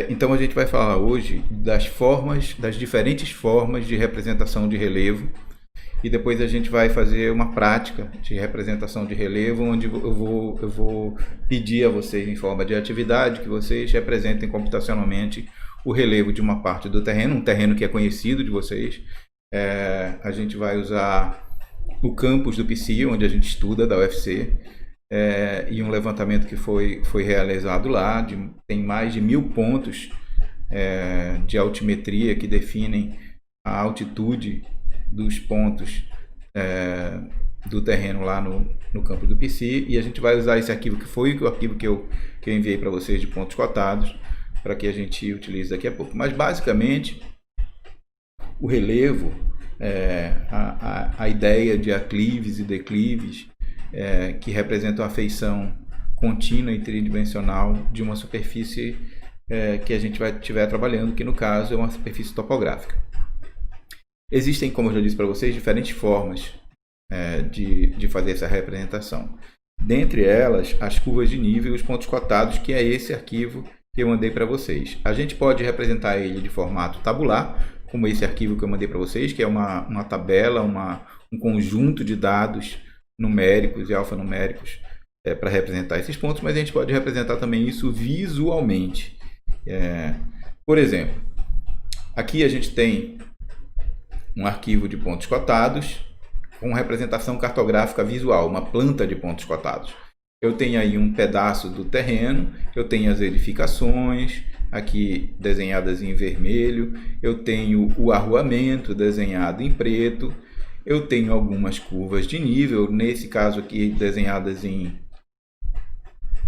Então a gente vai falar hoje das diferentes formas de representação de relevo, e depois a gente vai fazer uma prática de representação de relevo, onde eu vou pedir a vocês, em forma de atividade, que vocês representem computacionalmente o relevo de uma parte do terreno, um terreno que é conhecido de vocês. A gente vai usar o campus do PSI, onde a gente estuda, da UFC, e um levantamento que foi realizado lá, tem mais de 1000 pontos de altimetria que definem a altitude dos pontos do terreno lá no campo do PSI, e a gente vai usar esse arquivo que foi o arquivo que eu enviei para vocês de pontos cotados, para que a gente utilize daqui a pouco. Mas basicamente o relevo, a ideia de aclives e declives, que representam a feição contínua e tridimensional de uma superfície que a gente estiver trabalhando, que no caso é uma superfície topográfica. Existem, como eu já disse para vocês, diferentes formas de fazer essa representação. Dentre elas, as curvas de nível e os pontos cotados, que é esse arquivo que eu mandei para vocês. A gente pode representar ele de formato tabular, como esse arquivo que eu mandei para vocês, que é uma tabela, um conjunto de dados numéricos e alfanuméricos para representar esses pontos, mas a gente pode representar também isso visualmente. Por exemplo, aqui a gente tem um arquivo de pontos cotados com representação cartográfica visual, uma planta de pontos cotados. Eu tenho aí um pedaço do terreno, eu tenho as edificações, aqui desenhadas em vermelho, eu tenho o arruamento desenhado em preto, eu tenho algumas curvas de nível, nesse caso aqui desenhadas em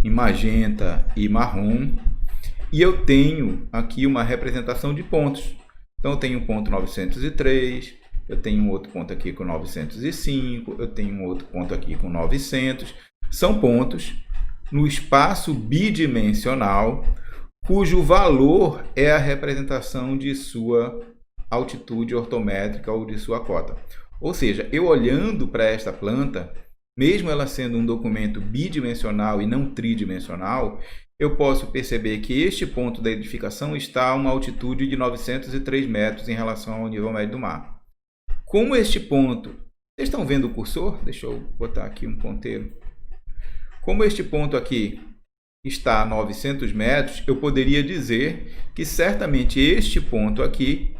magenta e marrom, e eu tenho aqui uma representação de pontos. Então eu tenho um ponto 903, eu tenho um outro ponto aqui com 905, eu tenho um outro ponto aqui com 900. São pontos no espaço bidimensional, cujo valor é a representação de sua altitude ortométrica ou de sua cota. Ou seja, eu olhando para esta planta, mesmo ela sendo um documento bidimensional e não tridimensional, eu posso perceber que este ponto da edificação está a uma altitude de 903 metros em relação ao nível médio do mar. Como este ponto... Vocês estão vendo o cursor? Deixa eu botar aqui um ponteiro. Como este ponto aqui está a 900 metros, eu poderia dizer que certamente este ponto aqui,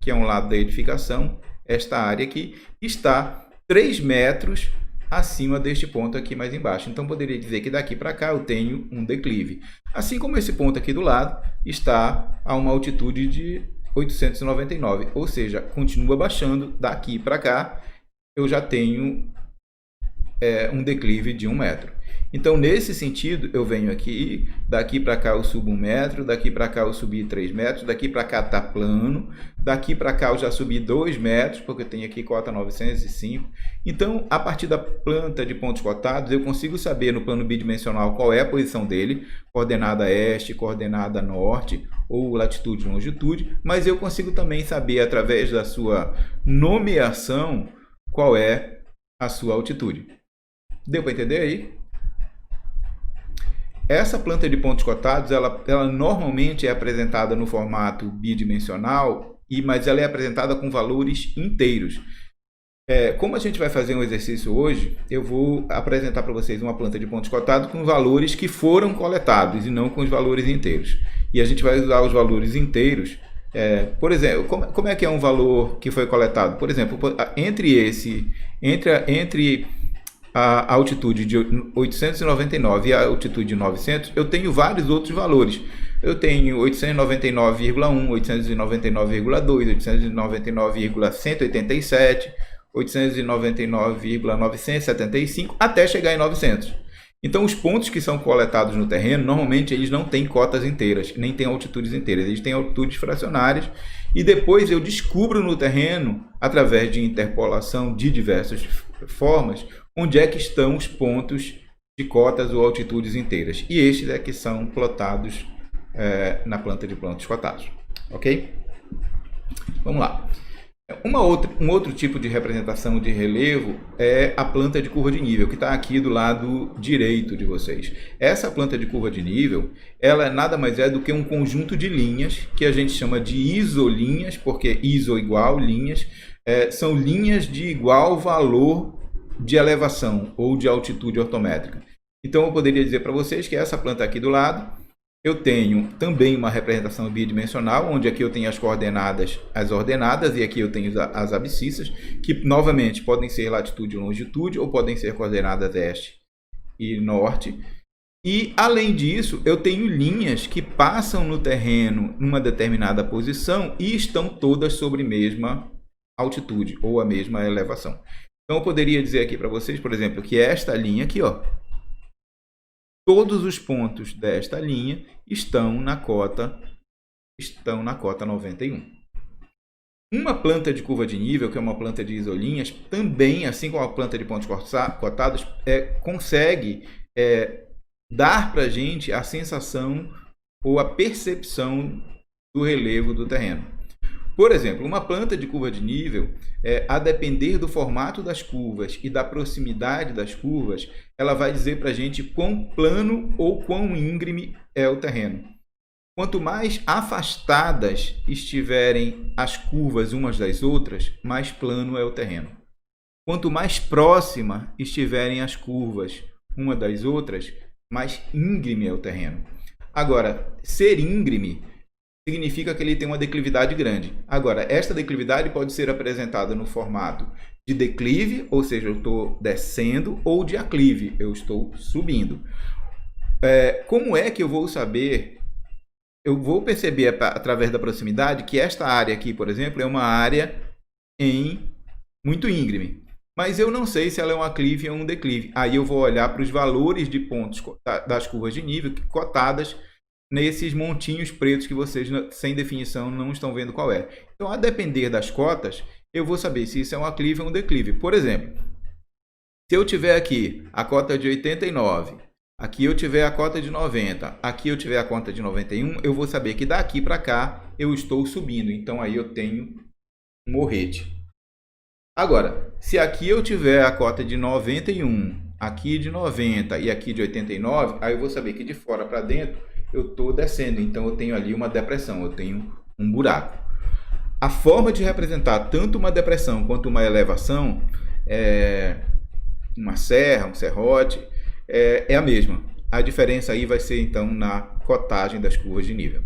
que é um lado da edificação, esta área aqui, está 3 metros acima deste ponto aqui mais embaixo. Então, poderia dizer que daqui para cá eu tenho um declive. Assim como esse ponto aqui do lado está a uma altitude de 899, ou seja, continua baixando daqui para cá, eu já tenho um declive de 1 metro. Então, nesse sentido, eu venho aqui, daqui para cá eu subo 1 metro, daqui para cá eu subi 3 metros, daqui para cá está plano, daqui para cá eu já subi 2 metros, porque eu tenho aqui cota 905. Então, a partir da planta de pontos cotados, eu consigo saber no plano bidimensional qual é a posição dele, coordenada este, coordenada norte, ou latitude e longitude, mas eu consigo também saber, através da sua nomeação, qual é a sua altitude. Deu para entender aí? Essa planta de pontos cotados, ela normalmente é apresentada no formato bidimensional, mas ela é apresentada com valores inteiros. Como a gente vai fazer um exercício hoje, eu vou apresentar para vocês uma planta de pontos cotados com valores que foram coletados e não com os valores inteiros. E a gente vai usar os valores inteiros. Por exemplo, como é que é um valor que foi coletado? Por exemplo, entre a altitude de 899 e a altitude de 900, eu tenho vários outros valores. Eu tenho 899,1, 899,2, 899,187, 899,975, até chegar em 900. Então, os pontos que são coletados no terreno, normalmente eles não têm cotas inteiras, nem têm altitudes inteiras, eles têm altitudes fracionárias, e depois eu descubro no terreno, através de interpolação de diversas formas, onde é que estão os pontos de cotas ou altitudes inteiras. E estes é que são plotados na planta de pontos cotados. Ok? Vamos lá. Um outro tipo de representação de relevo é a planta de curva de nível, que está aqui do lado direito de vocês. Essa planta de curva de nível, ela nada mais é do que um conjunto de linhas, que a gente chama de isolinhas, porque iso igual, linhas, são linhas de igual valor de elevação ou de altitude ortométrica. Então eu poderia dizer para vocês que essa planta aqui do lado, eu tenho também uma representação bidimensional, onde aqui eu tenho as coordenadas, as ordenadas, e aqui eu tenho as abscissas, que novamente podem ser latitude e longitude, ou podem ser coordenadas este e norte. E além disso, eu tenho linhas que passam no terreno numa determinada posição e estão todas sobre a mesma altitude, ou a mesma elevação. Então eu poderia dizer aqui para vocês, por exemplo, que esta linha aqui, ó, todos os pontos desta linha estão na cota 91. Uma planta de curva de nível, que é uma planta de isolinhas, também, assim como a planta de pontos cotados, consegue dar para a gente a sensação ou a percepção do relevo do terreno. Por exemplo, uma planta de curva de nível, a depender do formato das curvas e da proximidade das curvas, ela vai dizer para a gente quão plano ou quão íngreme é o terreno. Quanto mais afastadas estiverem as curvas umas das outras, mais plano é o terreno. Quanto mais próxima estiverem as curvas uma das outras, mais íngreme é o terreno. Agora, ser íngreme significa que ele tem uma declividade grande. Agora, esta declividade pode ser apresentada no formato de declive, ou seja, eu estou descendo, ou de aclive, eu estou subindo. Como é que eu vou saber? Eu vou perceber através da proximidade que esta área aqui, por exemplo, é uma área muito íngreme. Mas eu não sei se ela é um aclive ou um declive. Aí eu vou olhar para os valores de pontos das curvas de nível cotadas nesses montinhos pretos que vocês, sem definição, não estão vendo qual é. Então, a depender das cotas, eu vou saber se isso é um aclive ou um declive. Por exemplo, se eu tiver aqui a cota de 89, aqui eu tiver a cota de 90, aqui eu tiver a cota de 91, eu vou saber que daqui para cá eu estou subindo. Então, aí eu tenho um morrete. Agora, se aqui eu tiver a cota de 91, aqui de 90 e aqui de 89, aí eu vou saber que de fora para dentro eu estou descendo, então eu tenho ali uma depressão, eu tenho um buraco. A forma de representar tanto uma depressão quanto uma elevação, uma serra, um serrote, é a mesma. A diferença aí vai ser então na cotagem das curvas de nível.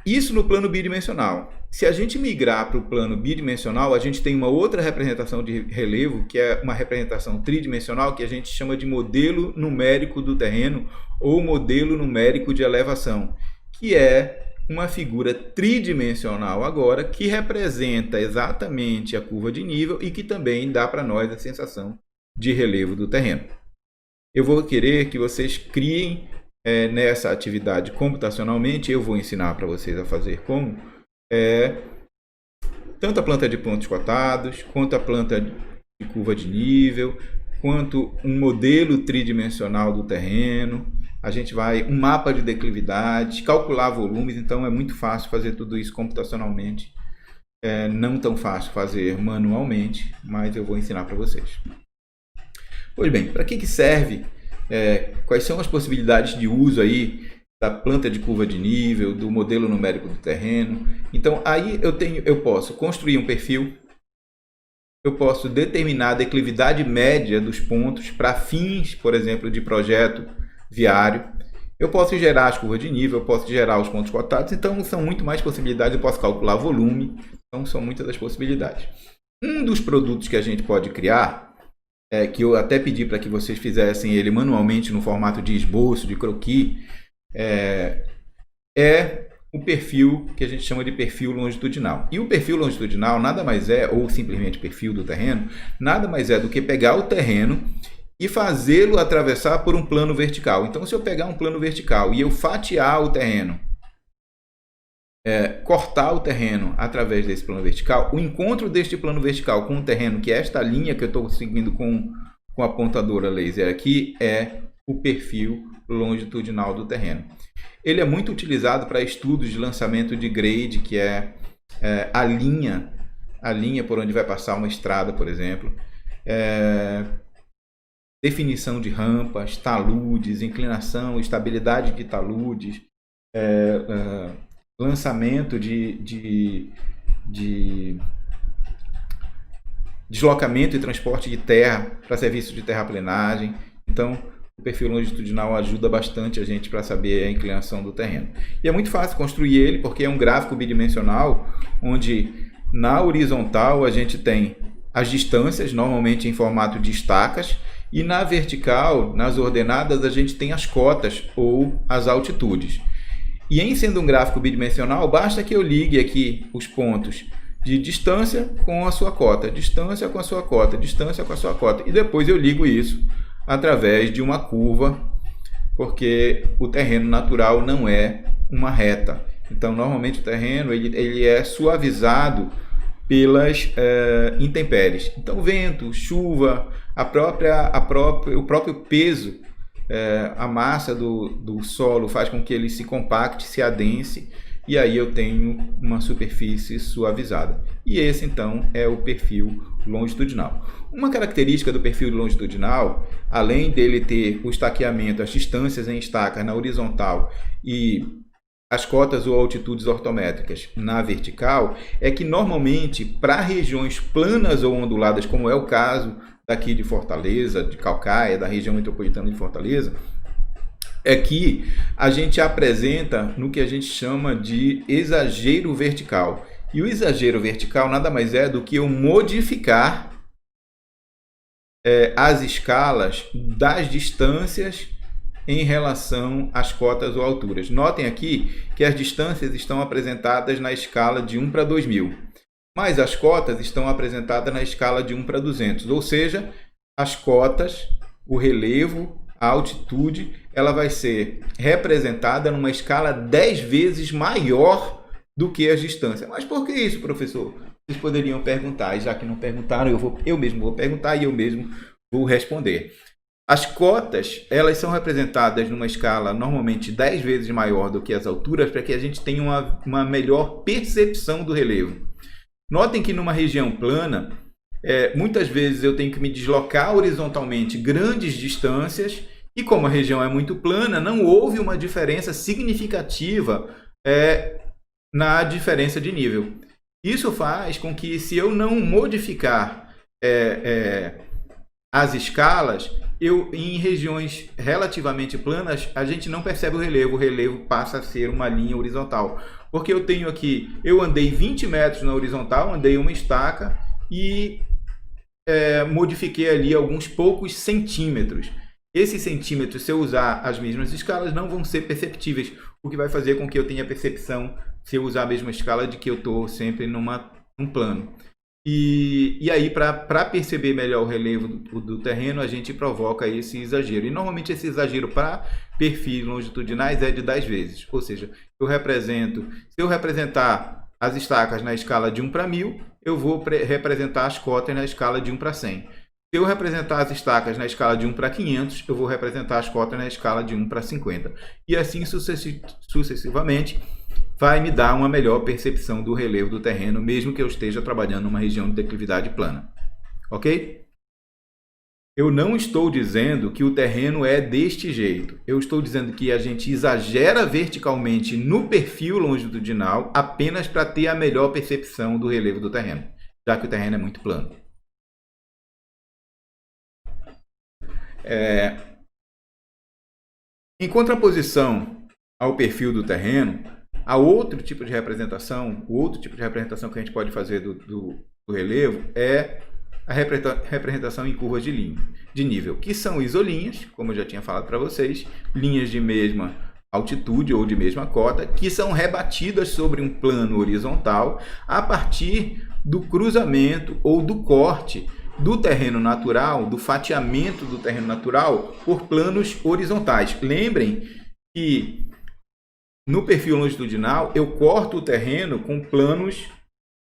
Isso no plano bidimensional. Se a gente migrar para o plano bidimensional, a gente tem uma outra representação de relevo, que é uma representação tridimensional, que a gente chama de modelo numérico do terreno ou modelo numérico de elevação, que é uma figura tridimensional agora, que representa exatamente a curva de nível e que também dá para nós a sensação de relevo do terreno. Eu vou querer que vocês criem nessa atividade computacionalmente, eu vou ensinar para vocês a fazer como tanto a planta de pontos cotados, quanto a planta de curva de nível, quanto um modelo tridimensional do terreno. A gente vai, um mapa de declividade, calcular volumes, então é muito fácil fazer tudo isso computacionalmente. Não tão fácil fazer manualmente, mas eu vou ensinar para vocês. Pois bem, para que serve? Quais são as possibilidades de uso aí da planta de curva de nível, do modelo numérico do terreno? Então, aí eu posso construir um perfil, eu posso determinar a declividade média dos pontos para fins, por exemplo, de projeto viário. Eu posso gerar as curvas de nível, eu posso gerar os pontos cotados, então são muito mais possibilidades, eu posso calcular volume, então são muitas das possibilidades. Um dos produtos que a gente pode criar, que eu até pedi para que vocês fizessem ele manualmente no formato de esboço, de croquis, o perfil que a gente chama de perfil longitudinal. E o perfil longitudinal nada mais ou simplesmente perfil do terreno, nada mais do que pegar o terreno e fazê-lo atravessar por um plano vertical. Então, se eu pegar um plano vertical e eu fatiar o terreno, cortar o terreno através desse plano vertical, o encontro deste plano vertical com o terreno, que é esta linha que eu estou seguindo com a apontadora laser aqui, é o perfil longitudinal do terreno. Ele é muito utilizado para estudos de lançamento de grade, que é a linha por onde vai passar uma estrada, por exemplo, definição de rampas, taludes, inclinação, estabilidade de taludes, lançamento de deslocamento e transporte de terra para serviço de terraplenagem. Então, o perfil longitudinal ajuda bastante a gente para saber a inclinação do terreno. E é muito fácil construir ele, porque é um gráfico bidimensional, onde na horizontal a gente tem as distâncias, normalmente em formato de estacas, e na vertical, nas ordenadas, a gente tem as cotas ou as altitudes. E em sendo um gráfico bidimensional, basta que eu ligue aqui os pontos de distância com a sua cota, distância com a sua cota, distância com a sua cota. E depois eu ligo isso através de uma curva, porque o terreno natural não é uma reta. Então, normalmente o terreno ele é suavizado pelas intempéries. Então, vento, chuva, o próprio peso, a massa do solo faz com que ele se compacte, se adense, e aí eu tenho uma superfície suavizada. E esse, então, é o perfil longitudinal. Uma característica do perfil longitudinal, além dele ter o estaqueamento, as distâncias em estacas na horizontal e as cotas ou altitudes ortométricas na vertical, é que normalmente para regiões planas ou onduladas, como é o caso daqui de Fortaleza, de Calcaia, da região metropolitana de Fortaleza, é que a gente apresenta no que a gente chama de exagero vertical. E o exagero vertical nada mais é do que eu modificar as escalas das distâncias em relação às cotas ou alturas. Notem aqui que as distâncias estão apresentadas na escala de 1 para 2000, mas as cotas estão apresentadas na escala de 1 para 200, ou seja, as cotas, o relevo, a altitude, ela vai ser representada numa escala 10 vezes maior do que as distâncias. Mas por que isso, professor? Vocês poderiam perguntar, e já que não perguntaram, eu mesmo vou perguntar e eu mesmo vou responder. As cotas, elas são representadas numa escala normalmente 10 vezes maior do que as alturas, para que a gente tenha uma melhor percepção do relevo. Notem que numa região plana, muitas vezes eu tenho que me deslocar horizontalmente grandes distâncias, e como a região é muito plana, não houve uma diferença significativa na diferença de nível. Isso faz com que, se eu não modificar as escalas, em regiões relativamente planas, a gente não percebe o relevo passa a ser uma linha horizontal. Porque eu tenho aqui, eu andei 20 metros na horizontal, andei uma estaca e modifiquei ali alguns poucos centímetros. Esses centímetros, se eu usar as mesmas escalas, não vão ser perceptíveis, o que vai fazer com que eu tenha percepção, se eu usar a mesma escala, de que eu estou sempre num plano. E aí, para perceber melhor o relevo do terreno, a gente provoca esse exagero. E normalmente esse exagero para perfis longitudinais é de 10 vezes. Ou seja, se eu representar as estacas na escala de 1 para 1000, eu vou representar as cotas na escala de 1 para 100. Se eu representar as estacas na escala de 1 para 500, eu vou representar as cotas na escala de 1 para 50. E assim sucessivamente, vai me dar uma melhor percepção do relevo do terreno, mesmo que eu esteja trabalhando numa região de declividade plana. Ok? Eu não estou dizendo que o terreno é deste jeito. Eu estou dizendo que a gente exagera verticalmente no perfil longitudinal apenas para ter a melhor percepção do relevo do terreno, já que o terreno é muito plano. Em contraposição ao perfil do terreno, há outro tipo de representação. O outro tipo de representação que a gente pode fazer do relevo é a representação em curvas de nível, que são isolinhas, como eu já tinha falado para vocês, linhas de mesma altitude ou de mesma cota, que são rebatidas sobre um plano horizontal a partir do cruzamento ou do corte do terreno natural, do fatiamento do terreno natural por planos horizontais. Lembrem que no perfil longitudinal eu corto o terreno com planos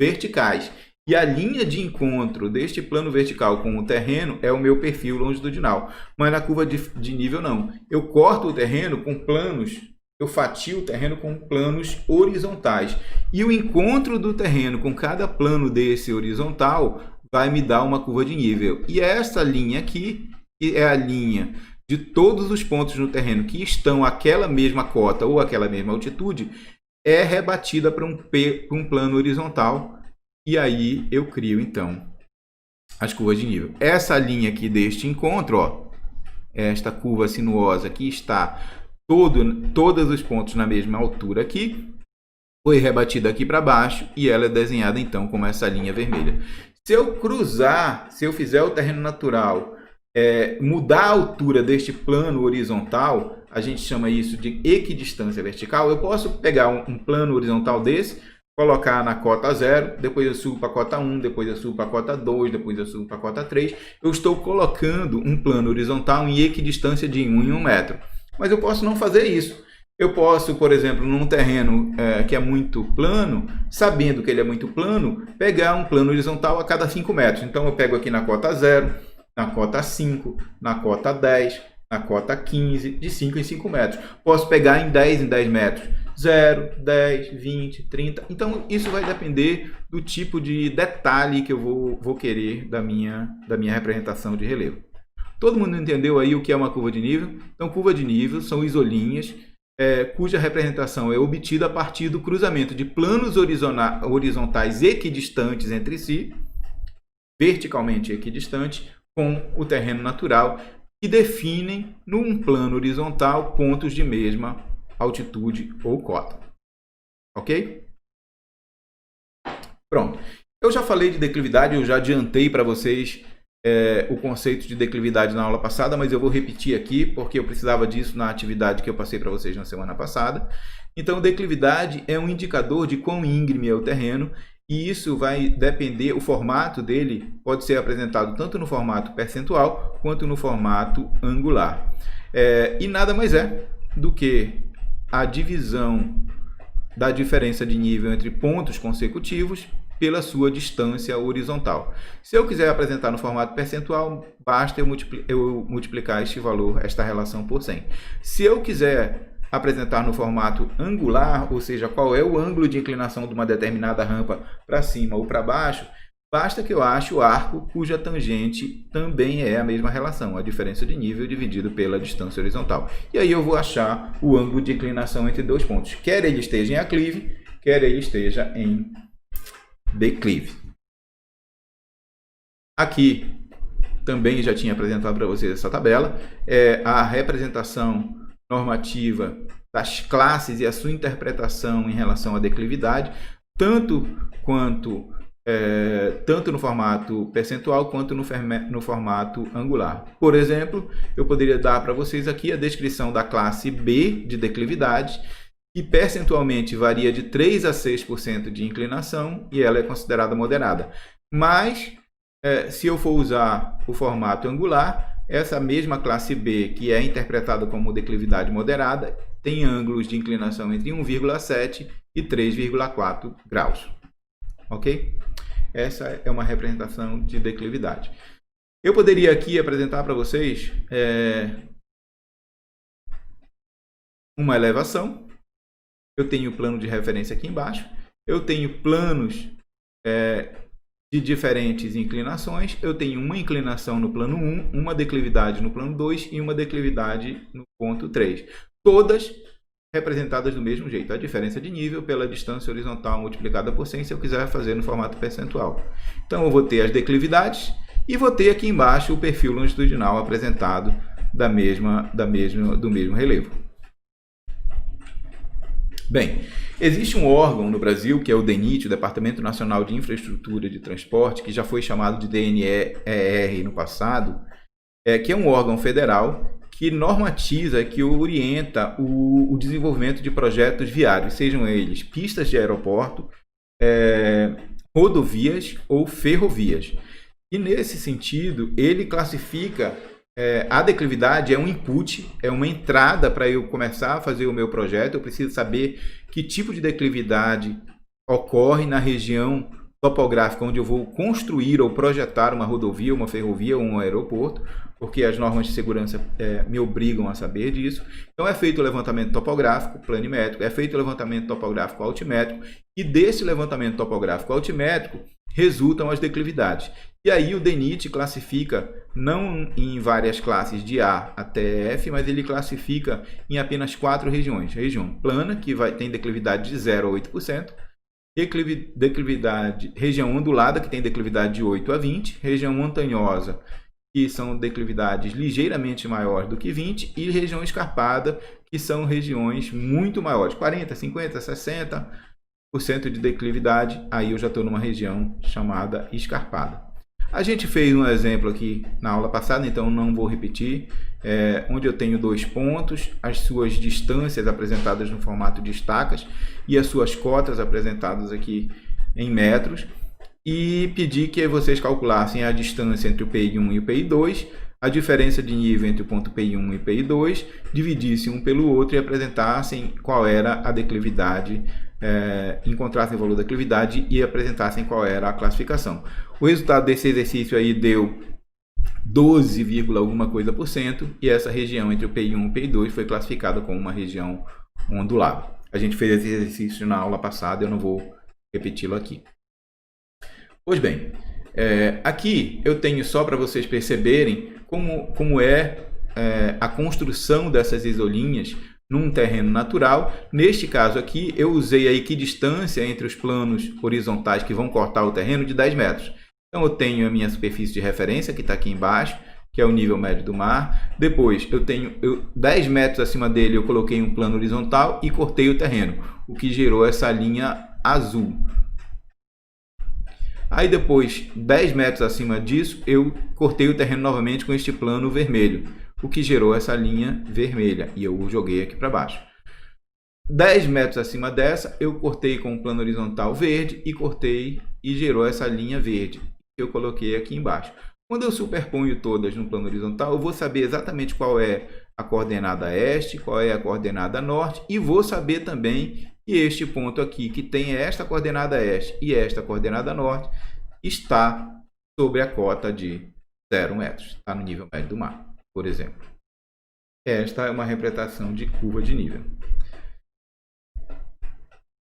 verticais. E a linha de encontro deste plano vertical com o terreno é o meu perfil longitudinal. Mas na curva de nível não. Eu corto o terreno com planos eu fatio o terreno com planos horizontais. E o encontro do terreno com cada plano desse horizontal vai me dar uma curva de nível. E essa linha aqui, que é a linha de todos os pontos no terreno que estão àquela mesma cota ou àquela mesma altitude, é rebatida para um plano horizontal. E aí eu crio, então, as curvas de nível. Essa linha aqui deste encontro, ó, esta curva sinuosa que está todos os pontos na mesma altura aqui, foi rebatida aqui para baixo e ela é desenhada então como essa linha vermelha. Se eu cruzar, se eu fizer o terreno natural, mudar a altura deste plano horizontal, a gente chama isso de equidistância vertical. Eu posso pegar um plano horizontal desse, colocar na cota 0, depois eu subo para a cota 1, depois eu subo para a cota 2, depois eu subo para a cota 3. Eu estou colocando um plano horizontal em equidistância de 1 em 1 metro. Mas eu posso não fazer isso. Eu posso, por exemplo, num terreno que é muito plano, sabendo que ele é muito plano, pegar um plano horizontal a cada 5 metros. Então eu pego aqui na cota 0, na cota 5, na cota 10, na cota 15, de 5 em 5 metros. Posso pegar em 10 metros. 0, 10, 20, 30. Então isso vai depender do tipo de detalhe que eu vou querer da minha representação de relevo. Todo mundo entendeu aí o que é uma curva de nível? Então, curva de nível são isolinhas cuja representação é obtida a partir do cruzamento de planos horizontais equidistantes entre si, verticalmente equidistantes, com o terreno natural, que definem, num plano horizontal, pontos de mesma altitude ou cota. Ok? Pronto. Eu já falei de declividade, eu já adiantei para vocês o conceito de declividade na aula passada, mas eu vou repetir aqui porque eu precisava disso na atividade que eu passei para vocês na semana passada. Então, declividade é um indicador de quão íngreme é o terreno e isso vai depender, o formato dele pode ser apresentado tanto no formato percentual quanto no formato angular. E nada mais é do que a divisão da diferença de nível entre pontos consecutivos pela sua distância horizontal. Se eu quiser apresentar no formato percentual, basta eu multiplicar este valor, esta relação por 100. Se eu quiser apresentar no formato angular, ou seja, qual é o ângulo de inclinação de uma determinada rampa para cima ou para baixo, basta que eu ache o arco cuja tangente também é a mesma relação, a diferença de nível dividido pela distância horizontal. E aí eu vou achar o ângulo de inclinação entre dois pontos, quer ele esteja em aclive, quer ele esteja em declive. Aqui também já tinha apresentado para vocês essa tabela, a representação normativa das classes e a sua interpretação em relação à declividade, tanto no formato percentual quanto no formato angular. Por exemplo, eu poderia dar para vocês aqui a descrição da classe B de declividade, que percentualmente varia de 3 a 6% de inclinação e ela é considerada moderada. Mas, se eu for usar o formato angular, essa mesma classe B, que é interpretada como declividade moderada, tem ângulos de inclinação entre 1,7 e 3,4 graus. Ok? Essa é uma representação de declividade. Eu poderia aqui apresentar para vocês uma elevação. Eu tenho o plano de referência aqui embaixo. Eu tenho planos de diferentes inclinações. Eu tenho uma inclinação no plano 1, uma declividade no plano 2 e uma declividade no ponto 3. Todas representadas do mesmo jeito. A diferença de nível pela distância horizontal multiplicada por 100, se eu quiser fazer no formato percentual. Então, eu vou ter as declividades e vou ter aqui embaixo o perfil longitudinal apresentado do mesmo relevo. Bem, existe um órgão no Brasil, que é o DENIT, o Departamento Nacional de Infraestrutura de Transporte, que já foi chamado de DNER no passado, que é um órgão federal que normatiza, que orienta o desenvolvimento de projetos viários, sejam eles pistas de aeroporto, rodovias ou ferrovias. E nesse sentido, ele classifica a declividade é um input, é uma entrada para eu começar a fazer o meu projeto. Eu preciso saber que tipo de declividade ocorre na região topográfica onde eu vou construir ou projetar uma rodovia, uma ferrovia ou um aeroporto, porque as normas de segurança me obrigam a saber disso. Então é feito o levantamento topográfico planimétrico, é feito o levantamento topográfico altimétrico, e desse levantamento topográfico altimétrico resultam as declividades. E aí o DENIT classifica não em várias classes de A até F, mas ele classifica em apenas 4 regiões. Região plana, que tem declividade de 0 a 8%, declividade, região ondulada, que tem declividade de 8 a 20, região montanhosa, que são declividades ligeiramente maiores do que 20, e região escarpada, que são regiões muito maiores, 40, 50, 60% de declividade. Aí eu já estou numa região chamada escarpada. A gente fez um exemplo aqui na aula passada, então não vou repetir, onde eu tenho 2 pontos, as suas distâncias apresentadas no formato de estacas e as suas cotas apresentadas aqui em metros, e pedi que vocês calculassem a distância entre o PI1 e o PI2, a diferença de nível entre o ponto PI1 e PI2, dividissem um pelo outro e apresentassem qual era a declividade, encontrassem o valor da declividade e apresentassem qual era a classificação. O resultado desse exercício aí deu 12, alguma coisa por cento, e essa região entre o PI1 e o PI2 foi classificada como uma região ondulada. A gente fez esse exercício na aula passada, eu não vou repeti-lo aqui. Pois bem, aqui eu tenho só para vocês perceberem como é a construção dessas isolinhas num terreno natural. Neste caso aqui, eu usei a equidistância entre os planos horizontais que vão cortar o terreno de 10 metros. Então eu tenho a minha superfície de referência, que está aqui embaixo, que é o nível médio do mar. Depois eu tenho 10 metros acima dele, eu coloquei um plano horizontal e cortei o terreno, o que gerou essa linha azul. Aí depois, 10 metros acima disso, eu cortei o terreno novamente com este plano vermelho, o que gerou essa linha vermelha, e eu joguei aqui para baixo. 10 metros acima dessa, eu cortei com o plano horizontal verde e cortei e gerou essa linha verde, que eu coloquei aqui embaixo. Quando eu superponho todas no plano horizontal, eu vou saber exatamente qual é a coordenada este, qual é a coordenada norte, e vou saber também que este ponto aqui, que tem esta coordenada este e esta coordenada norte, está sobre a cota de 0 metros, está no nível médio do mar, por exemplo. Esta é uma representação de curva de nível.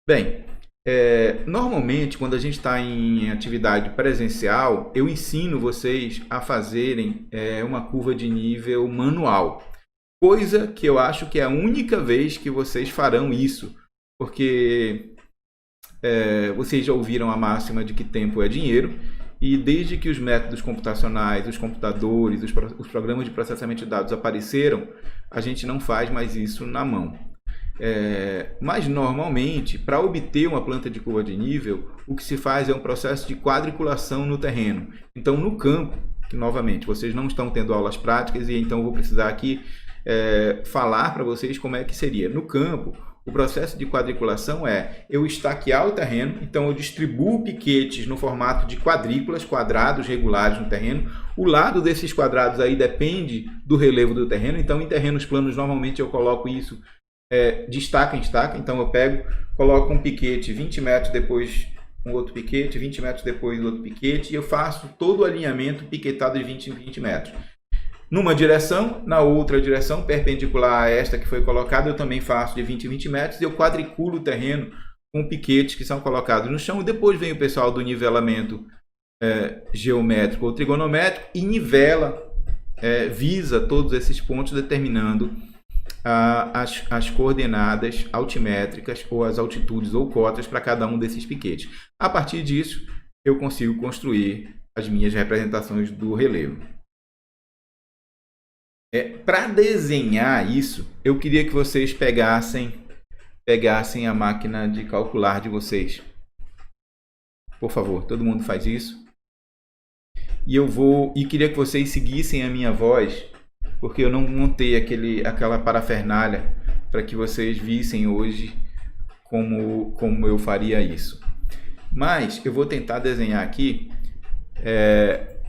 Bem, normalmente quando a gente está em atividade presencial, eu ensino vocês a fazerem uma curva de nível manual, coisa que eu acho que é a única vez que vocês farão isso, porque vocês já ouviram a máxima de que tempo é dinheiro, e desde que os métodos computacionais, os computadores, os programas de processamento de dados apareceram, a gente não faz mais isso na mão. Mas normalmente, para obter uma planta de curva de nível, o que se faz é um processo de quadriculação no terreno. Então, no campo, que novamente, vocês não estão tendo aulas práticas, e então eu vou precisar aqui falar para vocês como é que seria. No campo, o processo de quadriculação é eu estaquear o terreno, então eu distribuo piquetes no formato de quadrículas, quadrados regulares no terreno. O lado desses quadrados aí depende do relevo do terreno, então em terrenos planos normalmente eu coloco isso de estaca em estaca. Então eu coloco um piquete 20 metros, depois um outro piquete, 20 metros depois outro piquete, e eu faço todo o alinhamento piquetado de 20 em 20 metros. Numa direção, na outra direção, perpendicular a esta que foi colocada, eu também faço de 20 em 20 metros, e eu quadriculo o terreno com piquetes que são colocados no chão. Depois vem o pessoal do nivelamento geométrico ou trigonométrico e nivela, visa todos esses pontos, determinando as coordenadas altimétricas ou as altitudes ou cotas para cada um desses piquetes. A partir disso, eu consigo construir as minhas representações do relevo. Para desenhar isso, eu queria que vocês pegassem a máquina de calcular de vocês. Por favor, todo mundo faz isso. E queria que vocês seguissem a minha voz, porque eu não montei aquela parafernália para que vocês vissem hoje como eu faria isso. Mas eu vou tentar desenhar aqui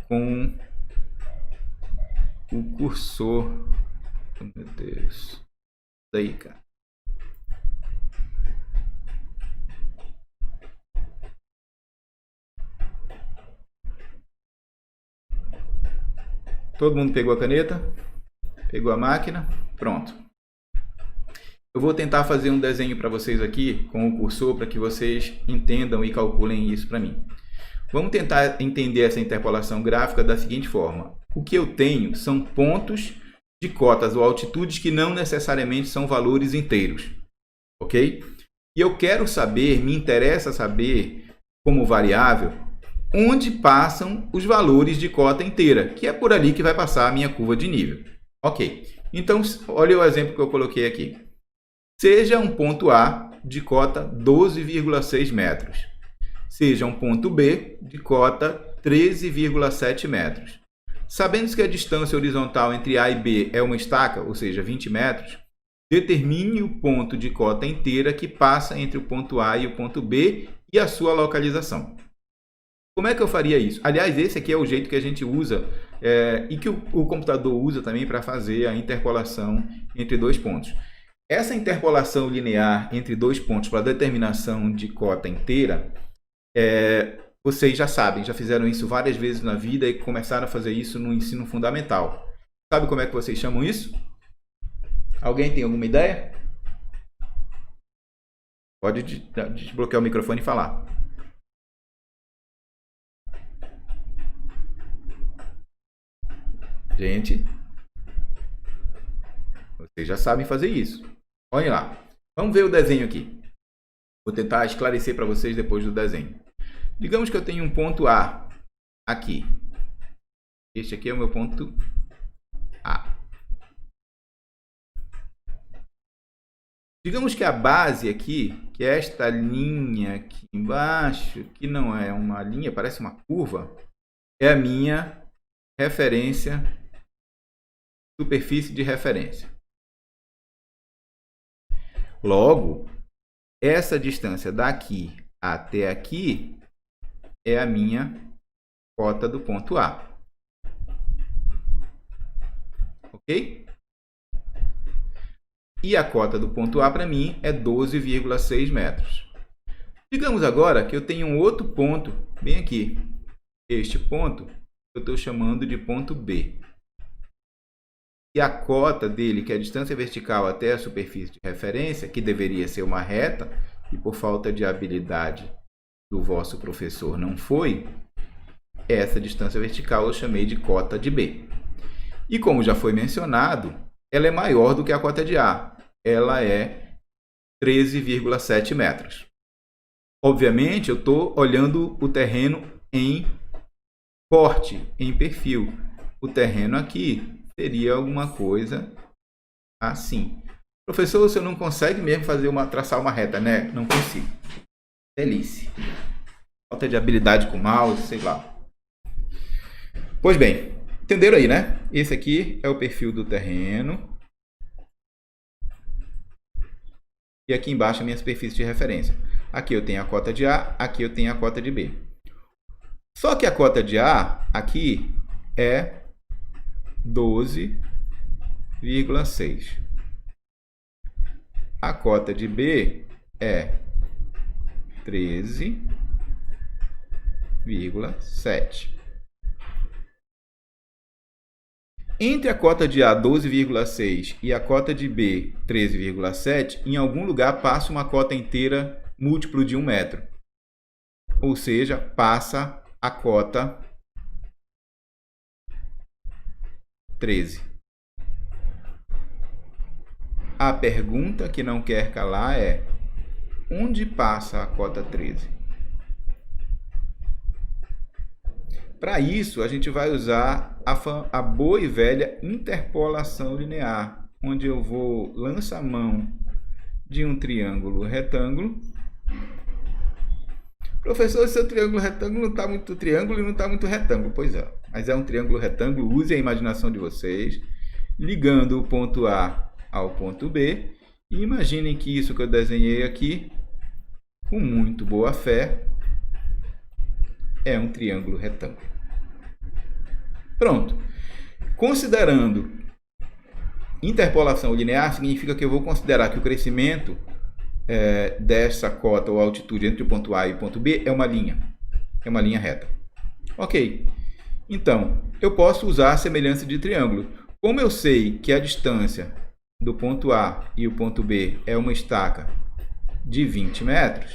com o cursor. Meu Deus. Daí, cara. Todo mundo pegou a caneta? Pegou a máquina? Pronto. Eu vou tentar fazer um desenho para vocês aqui com o cursor para que vocês entendam e calculem isso para mim. Vamos tentar entender essa interpolação gráfica da seguinte forma. O que eu tenho são pontos de cotas ou altitudes que não necessariamente são valores inteiros. Ok? E eu quero saber, me interessa saber, como variável, onde passam os valores de cota inteira, que é por ali que vai passar a minha curva de nível. Ok. Então, olha o exemplo que eu coloquei aqui. Seja um ponto A de cota 12,6 metros. Seja um ponto B de cota 13,7 metros. Sabendo que a distância horizontal entre A e B é uma estaca, ou seja, 20 metros, determine o ponto de cota inteira que passa entre o ponto A e o ponto B e a sua localização. Como é que eu faria isso? Aliás, esse aqui é o jeito que a gente usa e que o computador usa também para fazer a interpolação entre dois pontos. Essa interpolação linear entre dois pontos para determinação de cota inteira, vocês já sabem, já fizeram isso várias vezes na vida e começaram a fazer isso no ensino fundamental. Sabe como é que vocês chamam isso? Alguém tem alguma ideia? Pode desbloquear o microfone e falar. Gente, vocês já sabem fazer isso. Olhem lá. Vamos ver o desenho aqui. Vou tentar esclarecer para vocês depois do desenho. Digamos que eu tenho um ponto A aqui. Este aqui é o meu ponto A. Digamos que a base aqui, que é esta linha aqui embaixo, que não é uma linha, parece uma curva, é a minha referência, superfície de referência. Logo, essa distância daqui até aqui é a minha cota do ponto A. Ok? E a cota do ponto A para mim é 12,6 metros. Digamos agora que eu tenho um outro ponto bem aqui. Este ponto eu estou chamando de ponto B. E a cota dele, que é a distância vertical até a superfície de referência, que deveria ser uma reta, e por falta de habilidade do vosso professor não foi, essa distância vertical eu chamei de cota de B. E como já foi mencionado, ela é maior do que a cota de A. Ela é 13,7 metros. Obviamente, eu estou olhando o terreno em corte, em perfil. O terreno aqui seria alguma coisa assim. Professor, você não consegue mesmo traçar uma reta, né? Não consigo. Delícia. Falta de habilidade com o mouse, sei lá. Pois bem, entenderam aí, né? Esse aqui é o perfil do terreno. E aqui embaixo a minha superfície de referência. Aqui eu tenho a cota de A, aqui eu tenho a cota de B. Só que a cota de A aqui é 12,6. A cota de B é 13,7. Entre a cota de A 12,6 e a cota de B 13,7, em algum lugar passa uma cota inteira múltiplo de 1 metro. Ou seja, passa a cota 13. A pergunta que não quer calar é: onde passa a cota 13? Para isso, a gente vai usar a boa e velha interpolação linear, onde eu vou lançar a mão de um triângulo retângulo. Professor, seu triângulo retângulo não está muito triângulo e não está muito retângulo. Pois é, mas é um triângulo retângulo. Use a imaginação de vocês, ligando o ponto A ao ponto B. E imaginem que isso que eu desenhei aqui, com muito boa fé, é um triângulo retângulo. Pronto. Considerando interpolação linear, significa que eu vou considerar que o crescimento dessa cota ou altitude entre o ponto A e o ponto B é uma linha reta. Ok. Então, eu posso usar a semelhança de triângulo. Como eu sei que a distância do ponto A e o ponto B é uma estaca de 20 metros,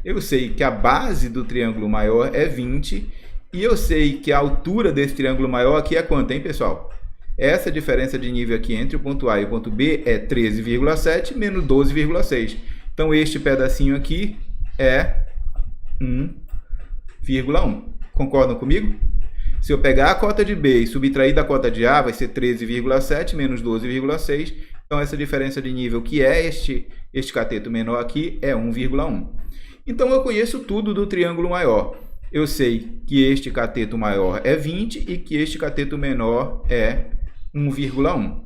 eu sei que a base do triângulo maior é 20 e eu sei que a altura desse triângulo maior aqui é quanto, hein, pessoal? Essa diferença de nível aqui entre o ponto A e o ponto B é 13,7 menos 12,6. Então, este pedacinho aqui é 1,1. Concordam comigo? Se eu pegar a cota de B e subtrair da cota de A, vai ser 13,7 menos 12,6. Então, essa diferença de nível, que é este cateto menor aqui, é 1,1. Então, eu conheço tudo do triângulo maior. Eu sei que este cateto maior é 20 e que este cateto menor é 1,1.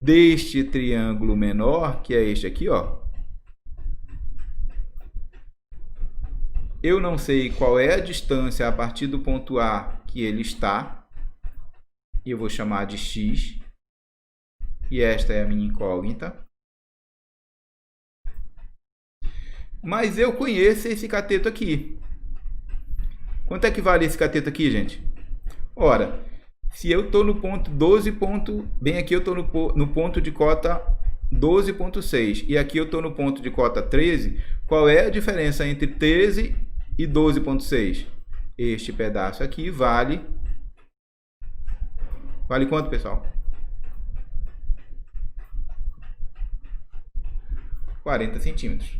Deste triângulo menor, que é este aqui, ó, eu não sei qual é a distância a partir do ponto A que ele está, e eu vou chamar de x, e esta é a minha incógnita. Mas eu conheço esse cateto aqui. Quanto é que vale esse cateto aqui, gente? Ora, se eu estou no ponto 12, bem aqui eu estou no ponto de cota 12,6 e aqui eu estou no ponto de cota 13, qual é a diferença entre 13 e 12,6? Este pedaço aqui vale quanto, pessoal? 40 centímetros,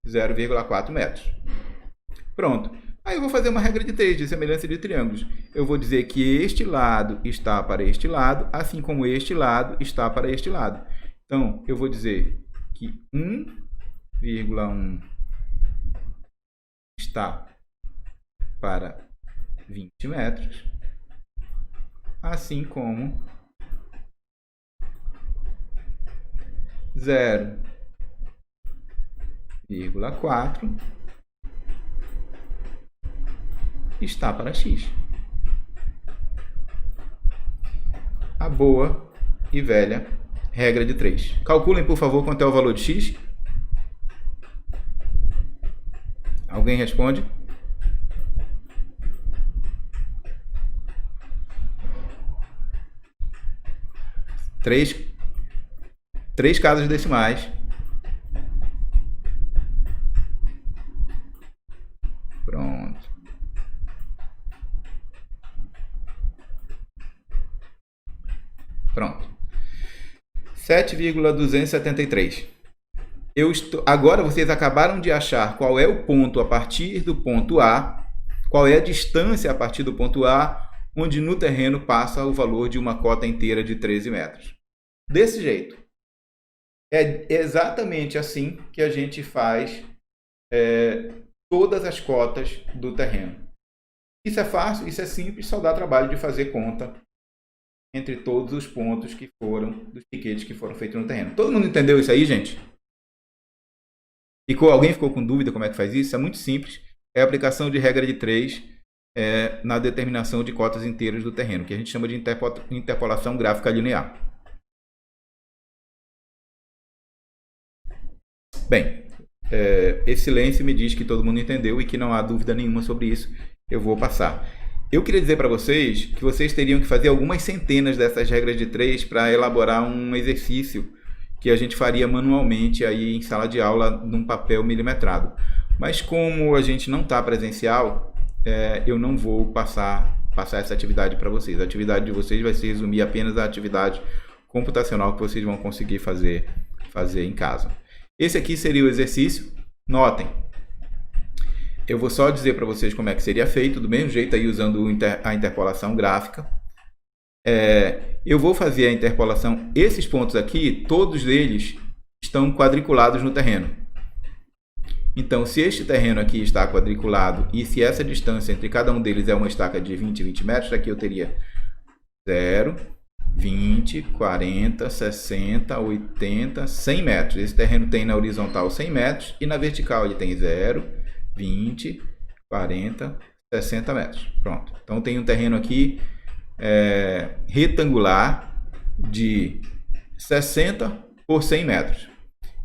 0,4 metros. Pronto. Aí eu vou fazer uma regra de 3 de semelhança de triângulos. Eu vou dizer que este lado está para este lado, assim como este lado está para este lado. Então, eu vou dizer que 1,1 está para 20 metros, assim como 0,4 está para x. A boa e velha regra de 3. Calculem, por favor, quanto é o valor de x. Alguém responde? Três casas decimais. Pronto. Pronto. 7,273. Agora vocês acabaram de achar qual é o ponto a partir do ponto A, qual é a distância a partir do ponto A, onde no terreno passa o valor de uma cota inteira de 13 metros. Desse jeito. É exatamente assim que a gente faz todas as cotas do terreno. Isso é fácil, isso é simples, só dá trabalho de fazer conta entre todos os pontos que foram, dos piquetes que foram feitos no terreno. Todo mundo entendeu isso aí, gente? Alguém ficou com dúvida como é que faz isso? É muito simples. É a aplicação de regra de 3 na determinação de cotas inteiras do terreno, que a gente chama de interpolação gráfica linear. Bem, esse silêncio me diz que todo mundo entendeu e que não há dúvida nenhuma sobre isso. Eu vou passar. Eu queria dizer para vocês que vocês teriam que fazer algumas centenas dessas regras de 3 para elaborar um exercício que a gente faria manualmente aí em sala de aula num papel milimetrado. Mas como a gente não está presencial, eu não vou passar essa atividade para vocês. A atividade de vocês vai se resumir apenas à atividade computacional que vocês vão conseguir fazer em casa. Esse aqui seria o exercício. Notem. Eu vou só dizer para vocês como é que seria feito, do mesmo jeito aí usando a interpolação gráfica. Eu vou fazer a interpolação, esses pontos aqui, todos eles estão quadriculados no terreno. Então, se este terreno aqui está quadriculado e se essa distância entre cada um deles é uma estaca de 20 metros, aqui eu teria 0, 20, 40, 60, 80, 100 metros. Esse terreno tem na horizontal 100 metros e na vertical ele tem 0, 20, 40, 60 metros. Pronto. Então tem um terreno aqui retangular de 60 por 100 metros.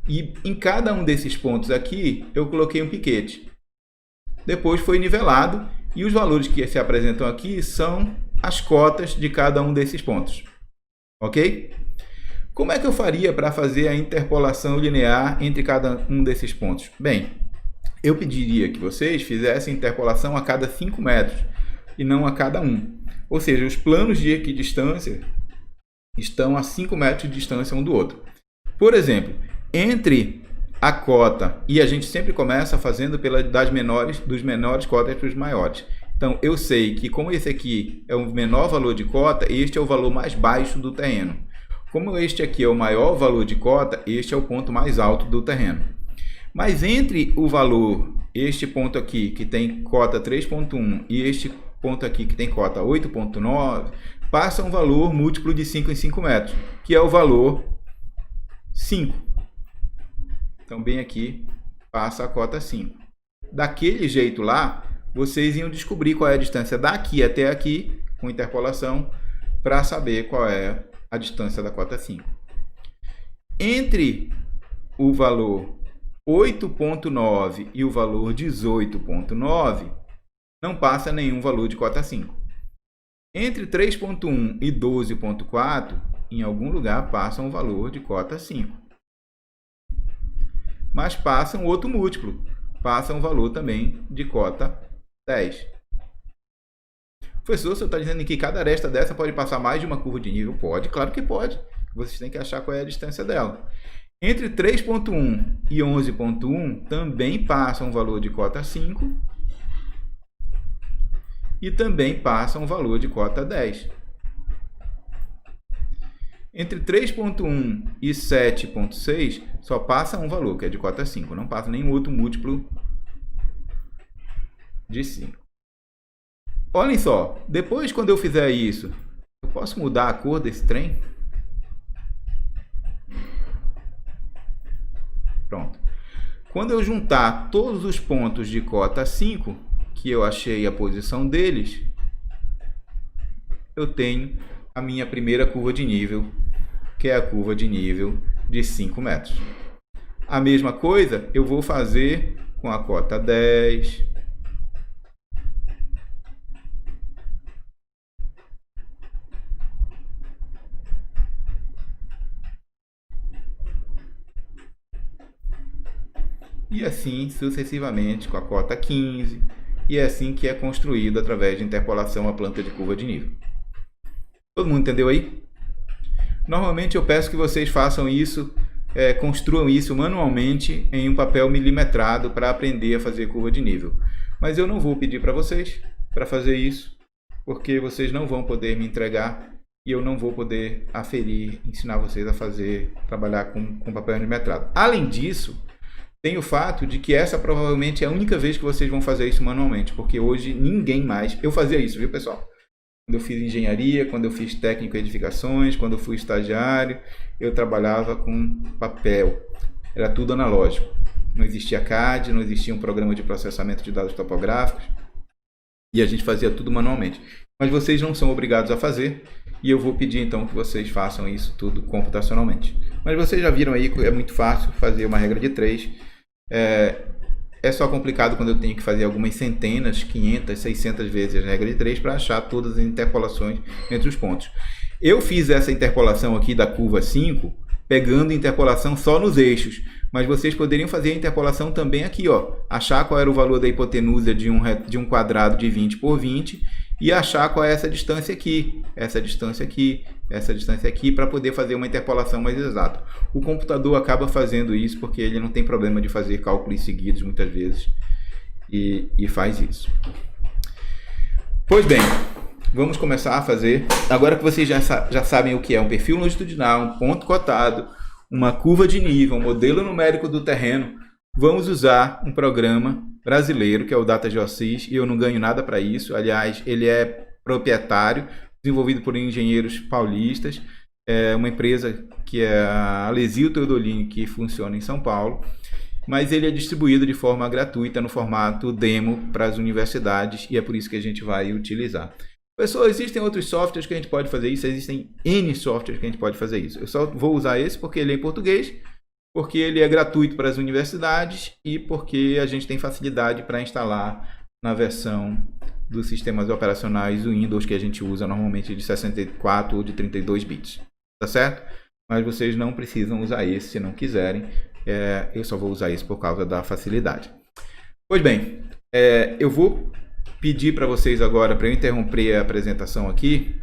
E em cada um desses pontos aqui eu coloquei um piquete. Depois foi nivelado E os valores que se apresentam aqui são as cotas de cada um desses pontos. Ok? Como é que eu faria para fazer a interpolação linear entre cada um desses pontos? Bem, eu pediria que vocês fizessem interpolação a cada 5 metros e não a cada 1. Ou seja, os planos de equidistância estão a 5 metros de distância um do outro. Por exemplo, entre a cota, e a gente sempre começa fazendo dos menores cotas para os maiores. Então, eu sei que como esse aqui é o menor valor de cota, este é o valor mais baixo do terreno. Como este aqui é o maior valor de cota, este é o ponto mais alto do terreno. Mas entre o valor, este ponto aqui, que tem cota 3.1, e este ponto aqui, que tem cota 8.9, passa um valor múltiplo de 5 em 5 metros, que é o valor 5. Então, bem aqui, passa a cota 5. Daquele jeito lá, vocês iam descobrir qual é a distância daqui até aqui, com interpolação, para saber qual é a distância da cota 5. Entre o valor 8.9 e o valor 18.9, não passa nenhum valor de cota 5. Entre 3.1 e 12.4, em algum lugar passa um valor de cota 5. Mas passa um outro múltiplo, passa um valor também de cota 10. Professor, você está dizendo que cada aresta dessa pode passar mais de uma curva de nível? Pode, claro que pode. Vocês têm que achar qual é a distância dela. Entre 3.1 e 11.1 também passa um valor de cota 5 e também passa um valor de cota 10. Entre 3.1 e 7.6 só passa um valor, que é de cota 5. Não passa nenhum outro múltiplo de 5. Olhem só, depois quando eu fizer isso, eu posso mudar a cor desse trem? Pronto. Quando eu juntar todos os pontos de cota 5, que eu achei a posição deles, eu tenho a minha primeira curva de nível, que é a curva de nível de 5 metros. A mesma coisa eu vou fazer com a cota 10, e assim sucessivamente com a cota 15, e é assim que é construído através de interpolação a planta de curva de nível. Todo mundo entendeu aí? Normalmente eu peço que vocês façam isso, construam isso manualmente em um papel milimetrado para aprender a fazer curva de nível. Mas eu não vou pedir para vocês para fazer isso, porque vocês não vão poder me entregar e eu não vou poder aferir, ensinar vocês a trabalhar com papel milimetrado. Além disso, tem o fato de que essa provavelmente é a única vez que vocês vão fazer isso manualmente, porque hoje ninguém mais... Eu fazia isso, viu, pessoal? Quando eu fiz engenharia, quando eu fiz técnico em edificações, quando eu fui estagiário, eu trabalhava com papel. Era tudo analógico. Não existia CAD, não existia um programa de processamento de dados topográficos. E a gente fazia tudo manualmente. Mas vocês não são obrigados a fazer. E eu vou pedir então que vocês façam isso tudo computacionalmente. Mas vocês já viram aí que é muito fácil fazer uma regra de 3. É só complicado quando eu tenho que fazer algumas centenas, 500, 600 vezes a regra de 3 para achar todas as interpolações entre os pontos. Eu fiz essa interpolação aqui da curva 5, pegando interpolação só nos eixos, mas vocês poderiam fazer a interpolação também aqui, ó, achar qual era o valor da hipotenusa de um quadrado de 20 por 20 e achar qual é essa distância aqui, essa distância aqui, para poder fazer uma interpolação mais exata. O computador acaba fazendo isso porque ele não tem problema de fazer cálculos seguidos muitas vezes e faz isso. Pois bem, vamos começar a fazer. Agora que vocês já sabem o que é um perfil longitudinal, um ponto cotado, uma curva de nível, um modelo numérico do terreno, vamos usar um programa brasileiro que é o DataGeoSys, e eu não ganho nada para isso. Aliás, ele é proprietário, desenvolvido por engenheiros paulistas, é uma empresa que é a Alesio Teodolini, que funciona em São Paulo, mas ele é distribuído de forma gratuita no formato demo para as universidades e é por isso que a gente vai utilizar. Pessoal, existem outros softwares que a gente pode fazer isso, existem N softwares que a gente pode fazer isso. Eu só vou usar esse porque ele é em português, porque ele é gratuito para as universidades e porque a gente tem facilidade para instalar na versão dos sistemas operacionais do Windows que a gente usa normalmente de 64 ou de 32 bits, tá certo? Mas vocês não precisam usar esse se não quiserem, eu só vou usar esse por causa da facilidade. Pois bem, eu vou pedir para vocês agora, para eu interromper a apresentação aqui,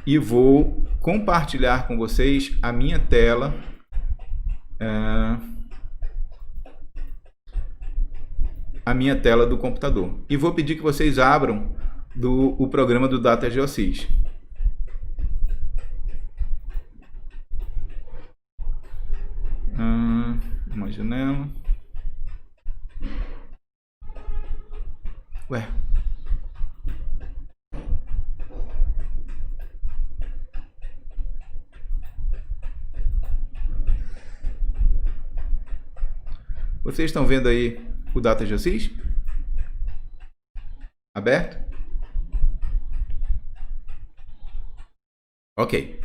e vou compartilhar com vocês a minha tela, do computador. E vou pedir que vocês abram o programa do Data Geosys. Uma janela. Ué. Vocês estão vendo aí o Data Geosys? Aberto? Ok.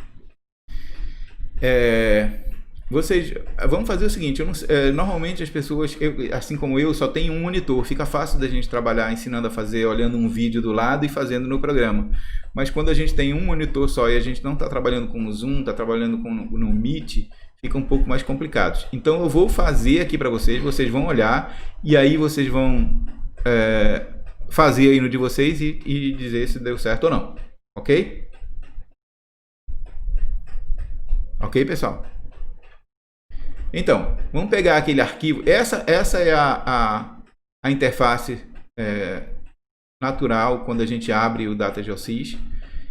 Vamos fazer o seguinte, normalmente as pessoas, assim como eu, só tem um monitor. Fica fácil da gente trabalhar ensinando a fazer, olhando um vídeo do lado e fazendo no programa. Mas quando a gente tem um monitor só e a gente não está trabalhando com o Zoom, está trabalhando no Meet, fica um pouco mais complicado. Então eu vou fazer aqui para vocês, vocês vão olhar e aí vocês vão fazer aí no de vocês e dizer se deu certo ou não. Ok? Ok, pessoal? Então, vamos pegar aquele arquivo. Essa é a interface natural quando a gente abre o Data Geosys.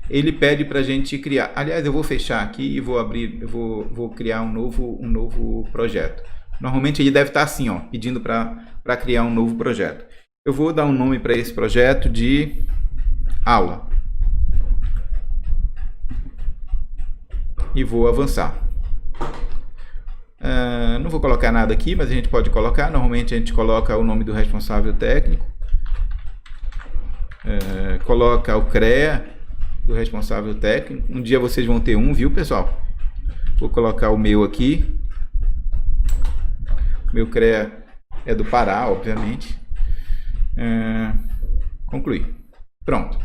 Ele pede para a gente criar. Aliás, eu vou fechar aqui e vou abrir. Vou criar um novo projeto. Normalmente ele deve estar assim, ó, pedindo para criar um novo projeto. Eu vou dar um nome para esse projeto de aula e vou avançar. Não vou colocar nada aqui, mas a gente pode colocar. Normalmente a gente coloca o nome do responsável técnico, coloca o CREA do responsável técnico. Um dia vocês vão ter um, viu, pessoal? Vou colocar o meu aqui. O meu CREA é do Pará, obviamente. Concluir. Pronto.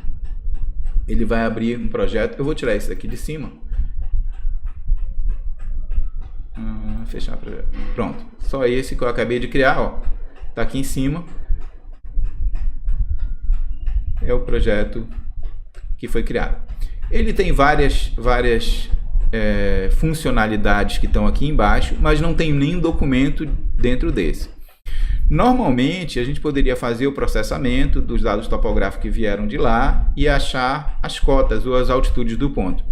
Ele vai abrir um projeto. Eu vou tirar esse daqui de cima. Fechar o projeto. Pronto. Só esse que eu acabei de criar, ó. Tá aqui em cima. É o projeto que foi criado. Ele tem várias funcionalidades que estão aqui embaixo, mas não tem nenhum documento dentro desse. Normalmente, a gente poderia fazer o processamento dos dados topográficos que vieram de lá e achar as cotas ou as altitudes do ponto.